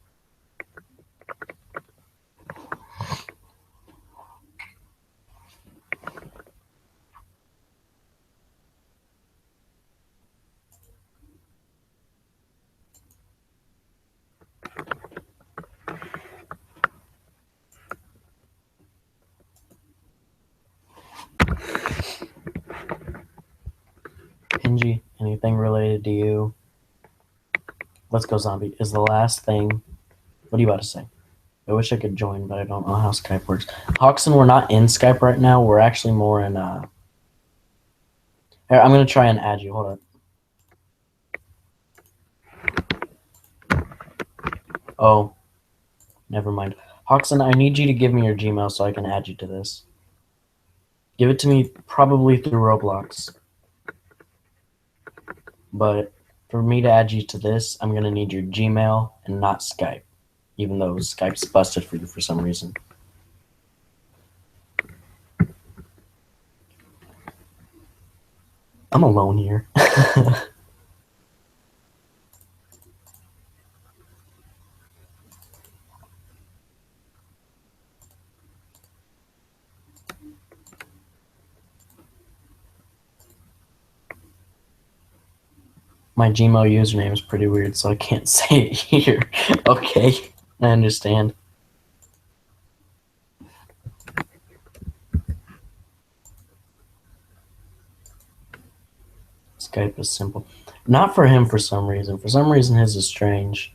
[SPEAKER 1] Pingy, anything related to you? Let's go, Zombie. Is the last thing. What are you about to say? I wish I could join, but I don't know how Skype works. Hoxton, we're not in Skype right now. We're actually more in. Here, I'm going to try and add you. Hold on. Oh, never mind. Hoxton, I need you to give me your Gmail so I can add you to this. Give it to me probably through Roblox. But for me to add you to this, I'm going to need your Gmail and not Skype, even though Skype's busted for you for some reason. I'm alone here. My Gmail username is pretty weird, so I can't say it here. Okay, I understand. Skype is simple. Not for him for some reason. For some reason, his is strange.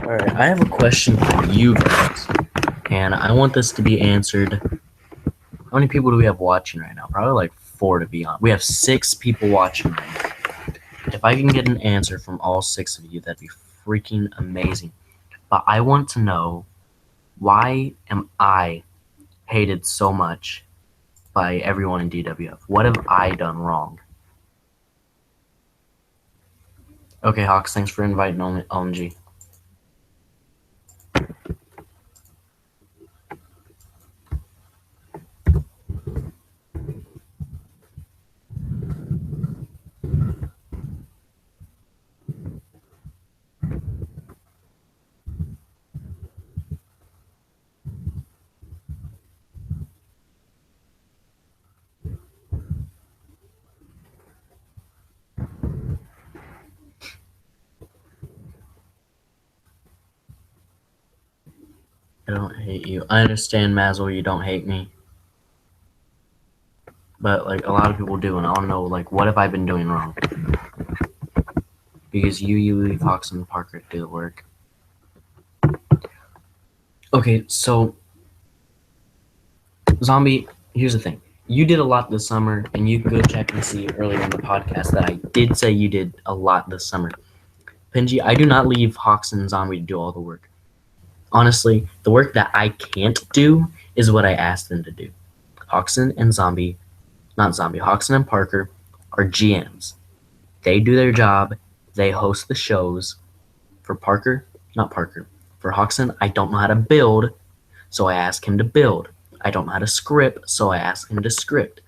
[SPEAKER 1] Alright, I have a question for you guys. And I want this to be answered. How many people do we have watching right now? Probably like 4 to be on. We have 6 people watching right now. If I can get an answer from all 6 of you, that'd be freaking amazing. But I want to know, why am I hated so much by everyone in DWF? What have I done wrong? Okay, Hawks, thanks for inviting OMG. I don't hate you. I understand, Mazzl, you don't hate me. But, like, a lot of people do, and I want to know, like, what have I been doing wrong? Because you leave Hawks and Parker to do the work. Okay, so, Zombie, here's the thing. You did a lot this summer, and you can go check and see earlier in the podcast that I did say you did a lot this summer. Pinji, I do not leave Hawks and Zombie to do all the work. Honestly, the work that I can't do is what I asked them to do. Hawkson and Hawkson and Parker are GMs. They do their job. They host the shows. For Hawkson, I don't know how to build, so I ask him to build. I don't know how to script, so I ask him to script.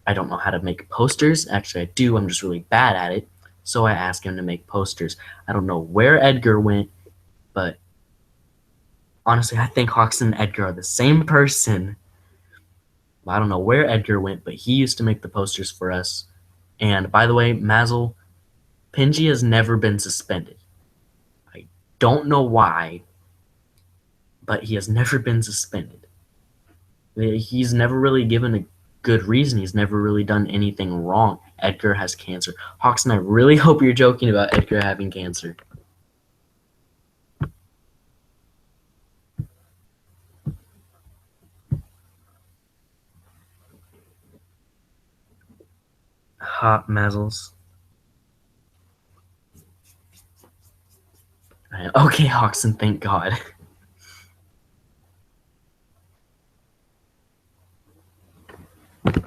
[SPEAKER 1] I don't know how to make posters. Actually, I do. I'm just really bad at it, so I ask him to make posters. I don't know where Edgar went, but honestly, I think Hawkson and Edgar are the same person. I don't know where Edgar went, but he used to make the posters for us. And by the way, Mazzl, Pinji has never been suspended. I don't know why, but he has never been suspended. He's never really given a good reason. He's never really done anything wrong. Edgar has cancer. Hawkson, I really hope you're joking about Edgar having cancer. Hot Mazzls. Okay, Hawkson, thank God.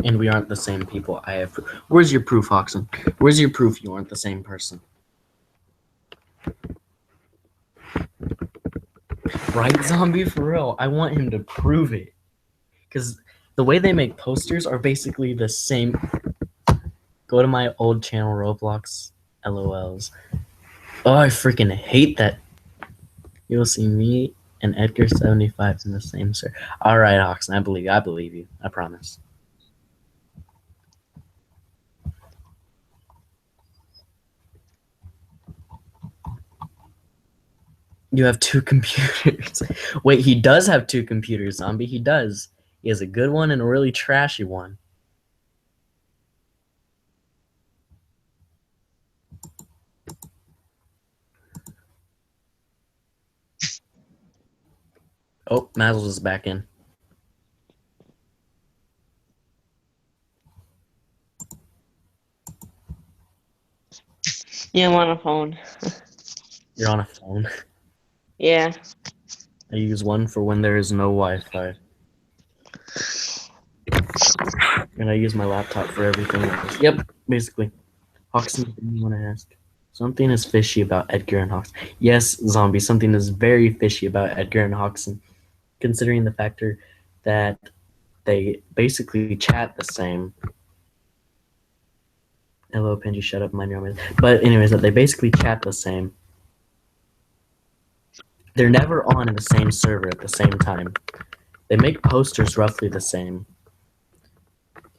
[SPEAKER 1] And we aren't the same people. I have. Where's your proof, Hawkson? Where's your proof you aren't the same person? Right, Zombie, for real. I want him to prove it. Because the way they make posters are basically the same. Go to my old channel, Roblox. LOLs. Oh, I freaking hate that. You'll see me and Edgar 75 in the same server. All right, Hawkson, I believe you. I believe you. I promise. You have 2 computers. Wait, he does have 2 computers, Zombie. He does. He has a good one and a really trashy one. Oh, Mazzls is back in.
[SPEAKER 2] Yeah, I'm on a phone.
[SPEAKER 1] You're on a phone.
[SPEAKER 2] Yeah.
[SPEAKER 1] I use one for when there is no Wi-Fi. And I use my laptop for everything else. Yep, basically. Hawkson, what do you want to ask? Something is fishy about Edgar and Hawkson. Yes, Zombie, something is very fishy about Edgar and Hawkson, considering the factor that they basically chat the same. Hello, Pinji, shut up, mind your own business. But anyways, that they basically chat the same. They're never on in the same server at the same time. They make posters roughly the same.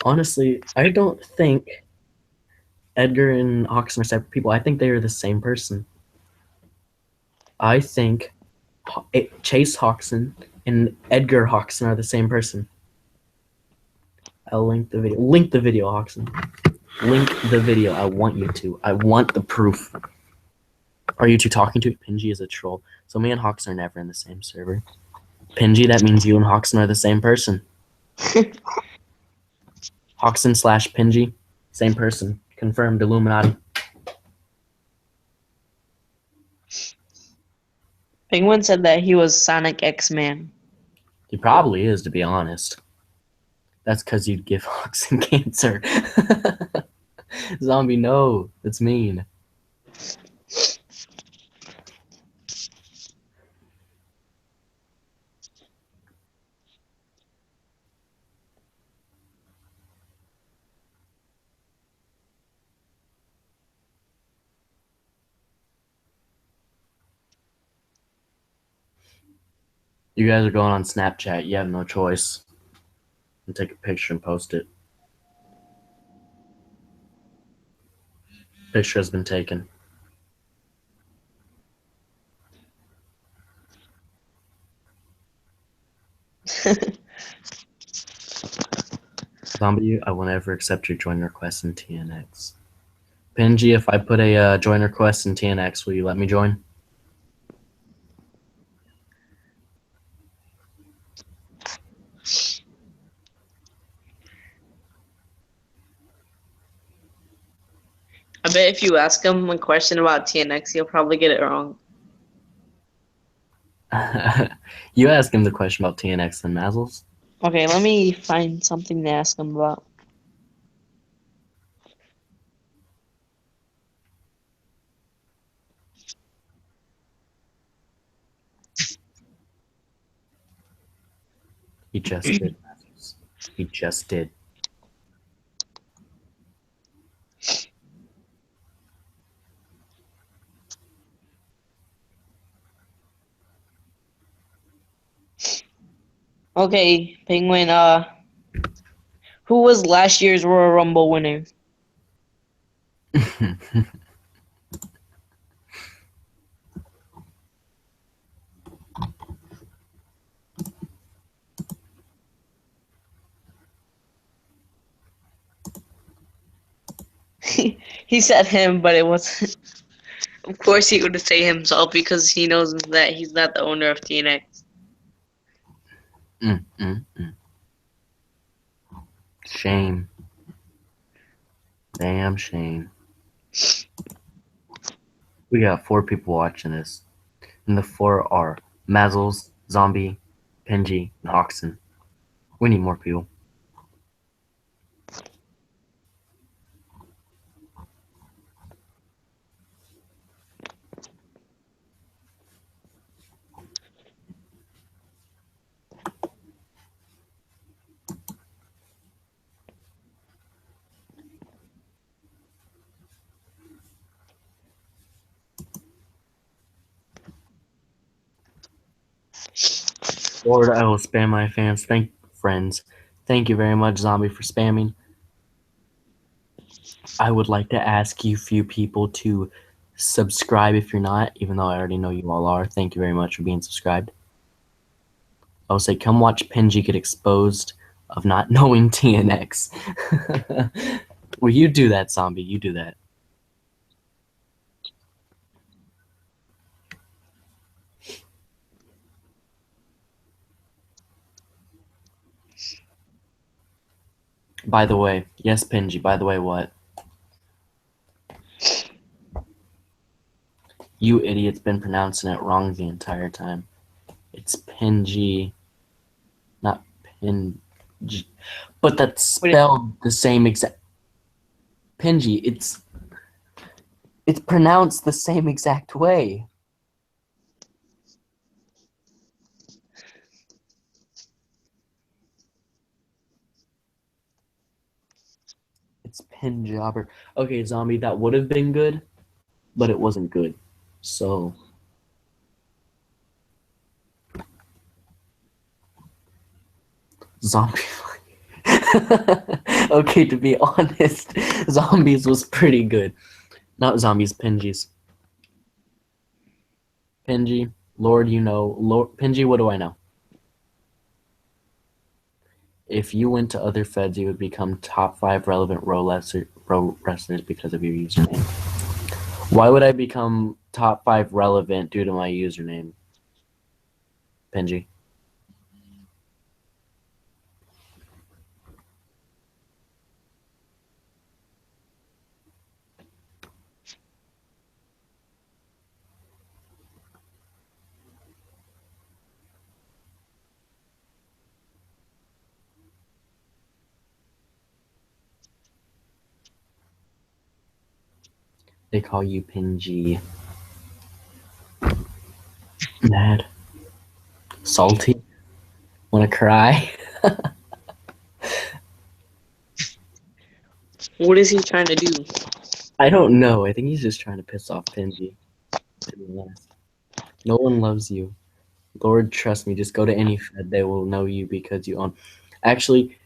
[SPEAKER 1] Honestly, I don't think Edgar and Hawkson are separate people. I think they are the same person. I think Chase Hawkson and Edgar Hawkson are the same person. I'll link the video. Link the video, Hawkson. Link the video. I want you to. I want the proof. Are you two talking to it? Pinji is a troll. So me and Hawkson are never in the same server. Pingy, that means you and Hoxton are the same person. Hoxton / Pingy, same person. Confirmed Illuminati.
[SPEAKER 2] Penguin said that he was Sonic X-Man.
[SPEAKER 1] He probably is, to be honest. That's because you'd give Hoxton cancer. Zombie, no. That's mean. You guys are going on Snapchat. You have no choice. And take a picture and post it. Picture has been taken. Zombie, I will never accept your join request in TNX. Pingy, if I put a join request in TNX, will you let me join?
[SPEAKER 2] I bet if you ask him a question about TNX, he'll probably get it wrong.
[SPEAKER 1] You ask him the question about TNX and Mazzls.
[SPEAKER 2] Okay, let me find something to ask him about.
[SPEAKER 1] He just did, Mazzls. He just did.
[SPEAKER 2] Okay, Penguin, who was last year's Royal Rumble winner? He said him, but it wasn't. Of course he would say himself because he knows that he's not the owner of TNX.
[SPEAKER 1] Shame. Damn shame. We got 4 people watching this. And the 4 are Mazzles, Zombie, Pingy, and Hoxton. We need more people. Lord, I will spam my fans. Friends. Thank you very much, Zombie, for spamming. I would like to ask you few people to subscribe if you're not, even though I already know you all are. Thank you very much for being subscribed. I will say, come watch Pingy get exposed of not knowing TNX. Well, you do that, Zombie. You do that. By the way, yes, Pingy. By the way, what? You idiot's been pronouncing it wrong the entire time. It's Pingy, not Pingy. But that's spelled the same exact. Pingy, it's pronounced the same exact way. It's Pinjobber. Okay, Zombie, that would have been good, but it wasn't good. So Zombie. Okay, to be honest, Zombies was pretty good. Not Zombies, Pingies. Pingy, Lord, you know. Lord, Pingy, what do I know? If you went to other feds, you would become top 5 relevant pro wrestlers because of your username. Why would I become top 5 relevant due to my username? Pingy. They call you Pingy. Mad. Salty. Wanna cry?
[SPEAKER 2] What is he trying to do?
[SPEAKER 1] I don't know. I think he's just trying to piss off Pingy, to be honest. No one loves you. Lord, trust me, just go to any Fed. They will know you because you own. Actually,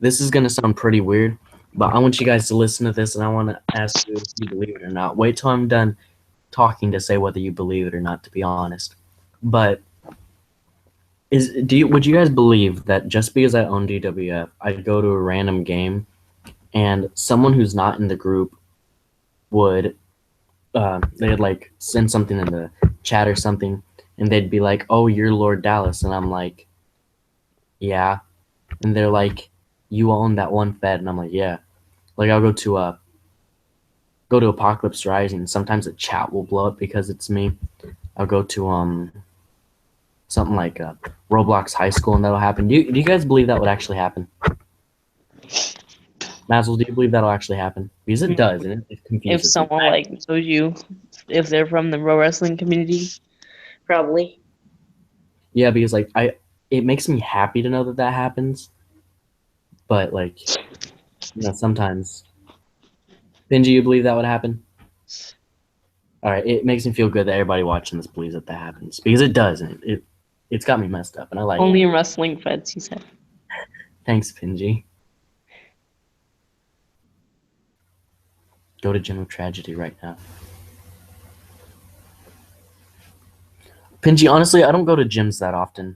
[SPEAKER 1] this is going to sound pretty weird, but I want you guys to listen to this, and I want to ask you if you believe it or not. Wait till I'm done talking to say whether you believe it or not, to be honest. But would you guys believe that just because I own DWF, I'd go to a random game, and someone who's not in the group would they'd like send something in the chat or something, and they'd be like, "Oh, you're Lord Dallas," and I'm like, "Yeah," and they're like, "You own that one Fed," and I'm like, "Yeah." Like I'll go to Apocalypse Rising. Sometimes the chat will blow up because it's me. I'll go to something like Roblox High School, and that'll happen. Do you guys believe that would actually happen? Mazzls, do you believe that'll actually happen? Because it does, and it confuses
[SPEAKER 2] If someone
[SPEAKER 1] me.
[SPEAKER 2] like shows you, if they're from the pro wrestling community, probably.
[SPEAKER 1] Yeah, because like it makes me happy to know that that happens, but like, sometimes. Benji, you believe that would happen? All right, it makes me feel good that everybody watching this believes that that happens because it does, and it's got me messed up, and I like
[SPEAKER 2] Only
[SPEAKER 1] it.
[SPEAKER 2] in wrestling feds, he said.
[SPEAKER 1] Thanks, Benji. Go to Gym of Tragedy right now. Pinji, honestly, I don't go to gyms that often.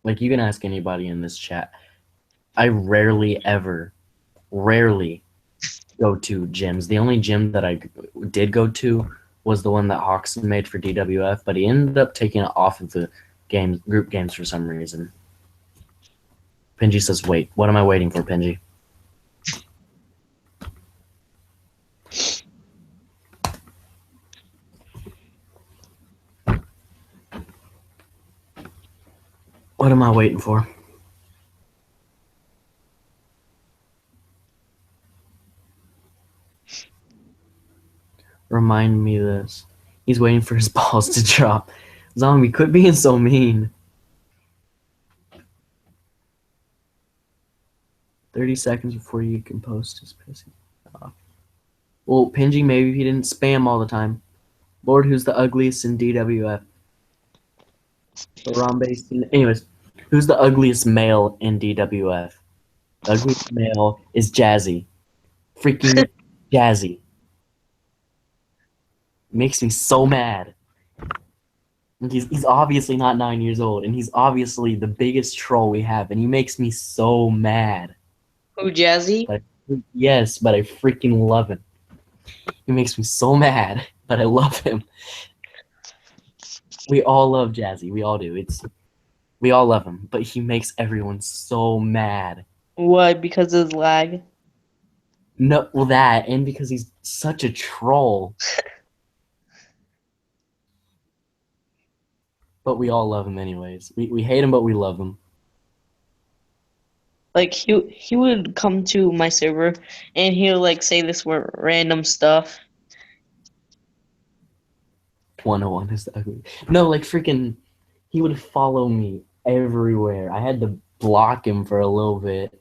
[SPEAKER 1] Like, you can ask anybody in this chat. I rarely go to gyms. The only gym that I did go to was the one that Hawkson made for DWF, but he ended up taking it off of the group games for some reason. Pinji says, wait. What am I waiting for, Pinji? What am I waiting for? Remind me this. He's waiting for his balls to drop. Zombie, quit being so mean. 30 seconds before you can post his pissing off. Well, Pinji, maybe he didn't spam all the time. Lord, who's the ugliest in DWF? Anyways, who's the ugliest male in DWF? The ugliest male is Jazzy. Freaking Jazzy. Makes me so mad. And he's obviously not 9 years old, and he's obviously the biggest troll we have, and he makes me so mad.
[SPEAKER 2] Who, Jazzy?
[SPEAKER 1] Yes, but I freaking love him. He makes me so mad, but I love him. We all love Jazzy. We all do. We all love him, but he makes everyone so mad.
[SPEAKER 2] What? Because of his lag?
[SPEAKER 1] No, well, that, and because he's such a troll. But we all love him anyways. We hate him, but we love him.
[SPEAKER 2] Like, he would come to my server, and he'll, like, say this random stuff.
[SPEAKER 1] 101 is the ugly. No, like, freaking, he would follow me everywhere. I had to block him for a little bit.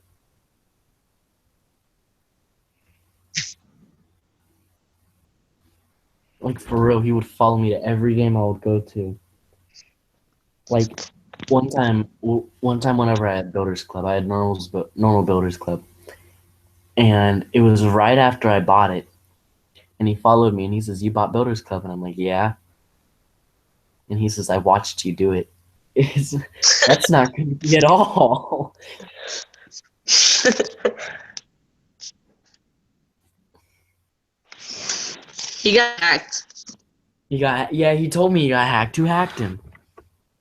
[SPEAKER 1] Like, for real, he would follow me to every game I would go to. Like, one time whenever I had Builders Club, I had normal Builders Club. And it was right after I bought it. And he followed me, and he says, "You bought Builders Club?" And I'm like, "Yeah." And he says, "I watched you do it." That's not creepy at all.
[SPEAKER 2] He got hacked.
[SPEAKER 1] He told me he got hacked. Who hacked him?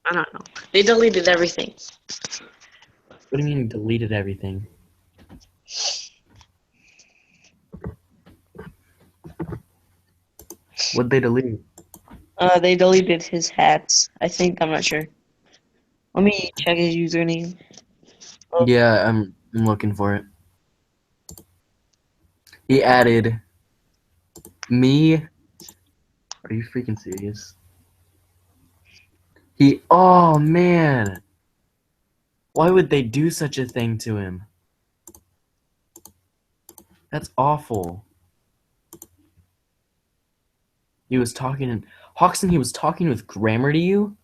[SPEAKER 2] I don't know. They deleted everything.
[SPEAKER 1] What do you mean he deleted everything? What'd they delete?
[SPEAKER 2] They deleted his hats. I think. I'm not sure. Let me check his username.
[SPEAKER 1] Yeah, I'm looking for it. He added me. Are you freaking serious? Oh man. Why would they do such a thing to him? That's awful. He was talking, Hoxton, he was talking with grammar to you?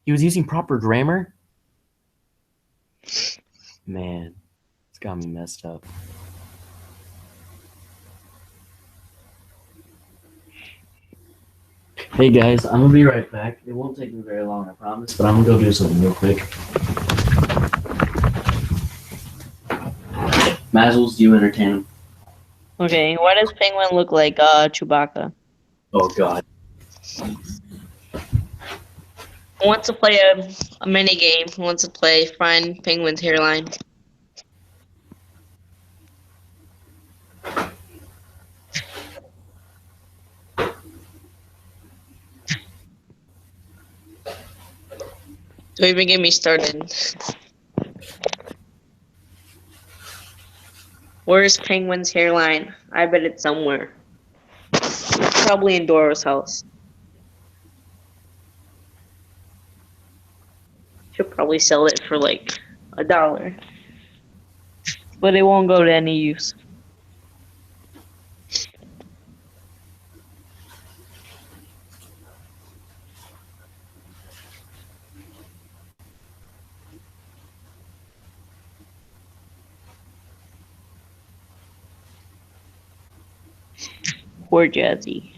[SPEAKER 1] He was using proper grammar? Man, it's got me messed up. Hey guys, I'm gonna be right back. It won't take me very long, I promise, but I'm gonna go do something real quick. Mazzls, you entertain him.
[SPEAKER 2] Okay, why does Penguin look like Chewbacca?
[SPEAKER 1] Oh god.
[SPEAKER 2] Who wants to play a mini game? Who wants to play Find Penguin's Hairline? Don't even get me started. Where's Penguin's hairline? I bet it's somewhere. Probably in Dora's house. She'll probably sell it for like $1. But it won't go to any use. Poor Jazzy.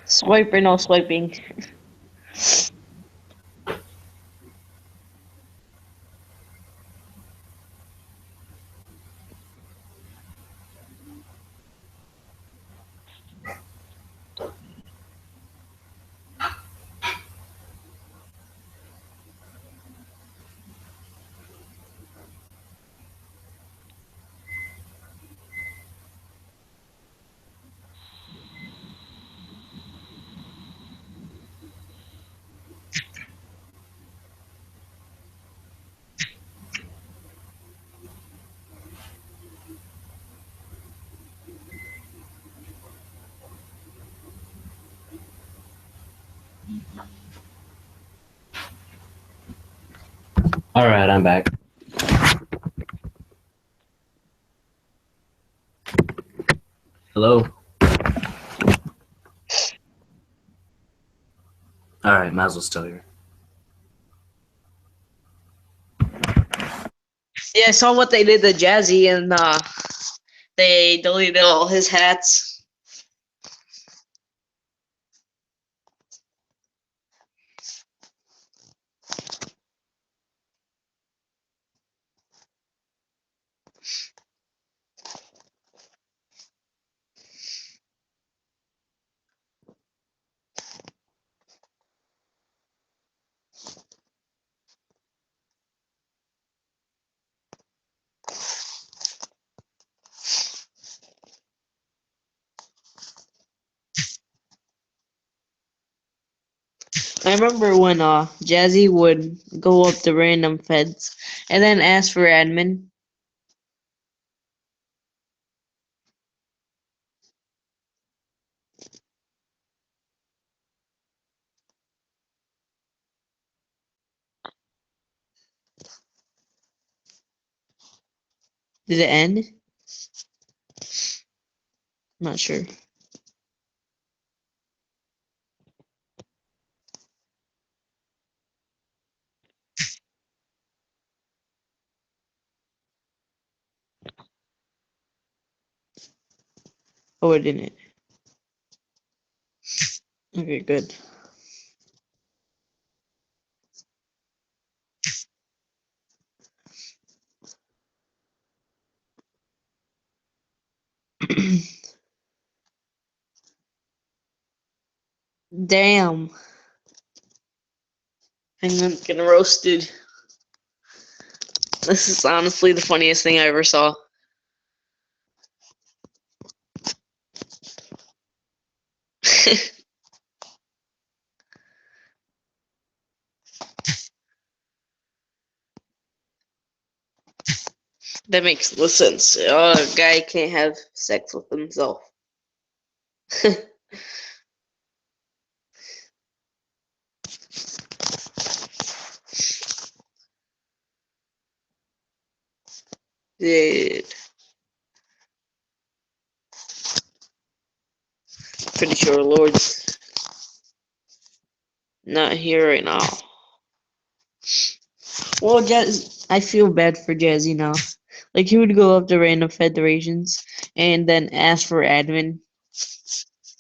[SPEAKER 2] Swipe or no swiping?
[SPEAKER 1] Alright, I'm back. Hello? Alright, Mazzle's still here.
[SPEAKER 2] Yeah, I saw what they did to Jazzy, and they deleted all his hats. I remember when Jazzy would go up to random feds and then ask for admin. Did it end? I'm not sure. Oh, it didn't. Okay, good. Damn. Penguin's getting roasted. This is honestly the funniest thing I ever saw. That makes no sense. A guy can't have sex with himself. Dude, pretty sure Lord's not here right now. Well, I feel bad for Jazzy now. Like, he would go up to random federations and then ask for admin,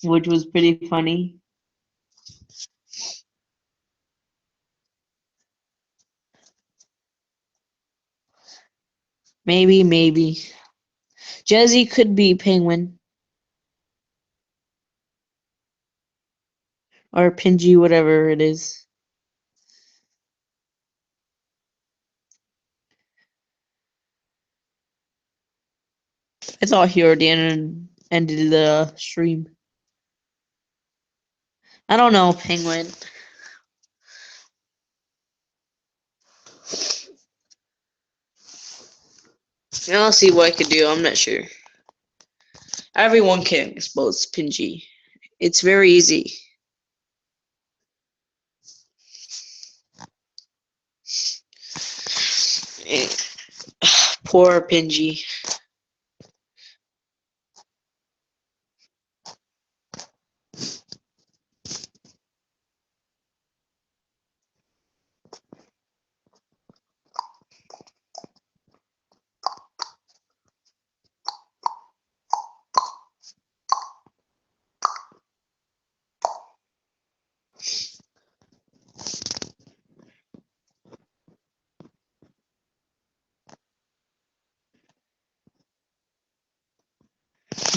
[SPEAKER 2] which was pretty funny. Maybe. Jazzy could be Penguin. Or Pingy, whatever it is. I thought he already ended the stream. I don't know, Penguin. I'll see what I could do. I'm not sure. Everyone can expose Pingy. It's very easy. Poor Pingy.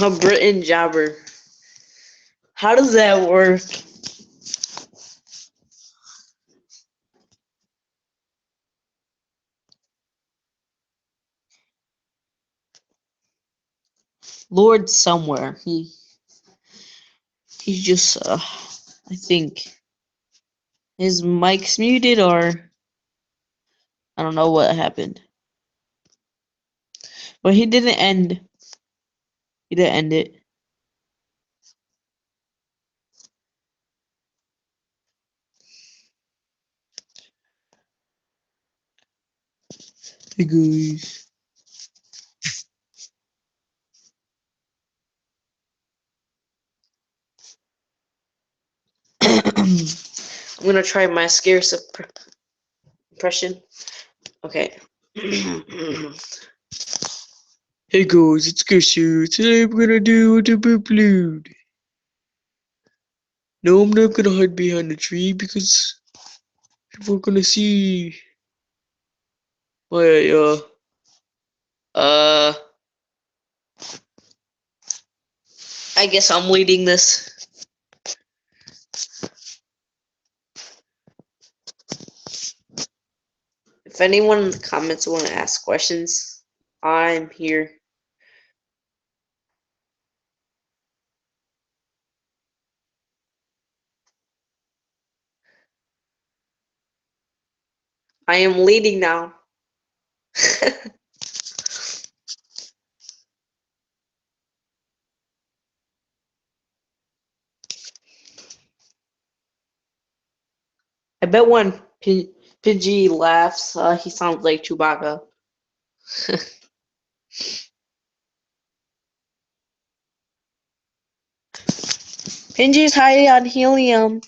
[SPEAKER 2] A Britain jobber. How does that work? Lord somewhere. He's just I think his mic's muted, or I don't know what happened. But he didn't end. He didn't end it. Hey guys. I'm gonna try my scarce impression. Okay. Hey guys, it's Gushu. Today I'm gonna do the upload. No, I'm not gonna hide behind the tree because people are gonna see my I guess I'm leading this. If anyone in the comments want to ask questions, I'm here. I am leading now. I bet when Pidgey laughs, he sounds like Chewbacca. Pidgey's high on helium.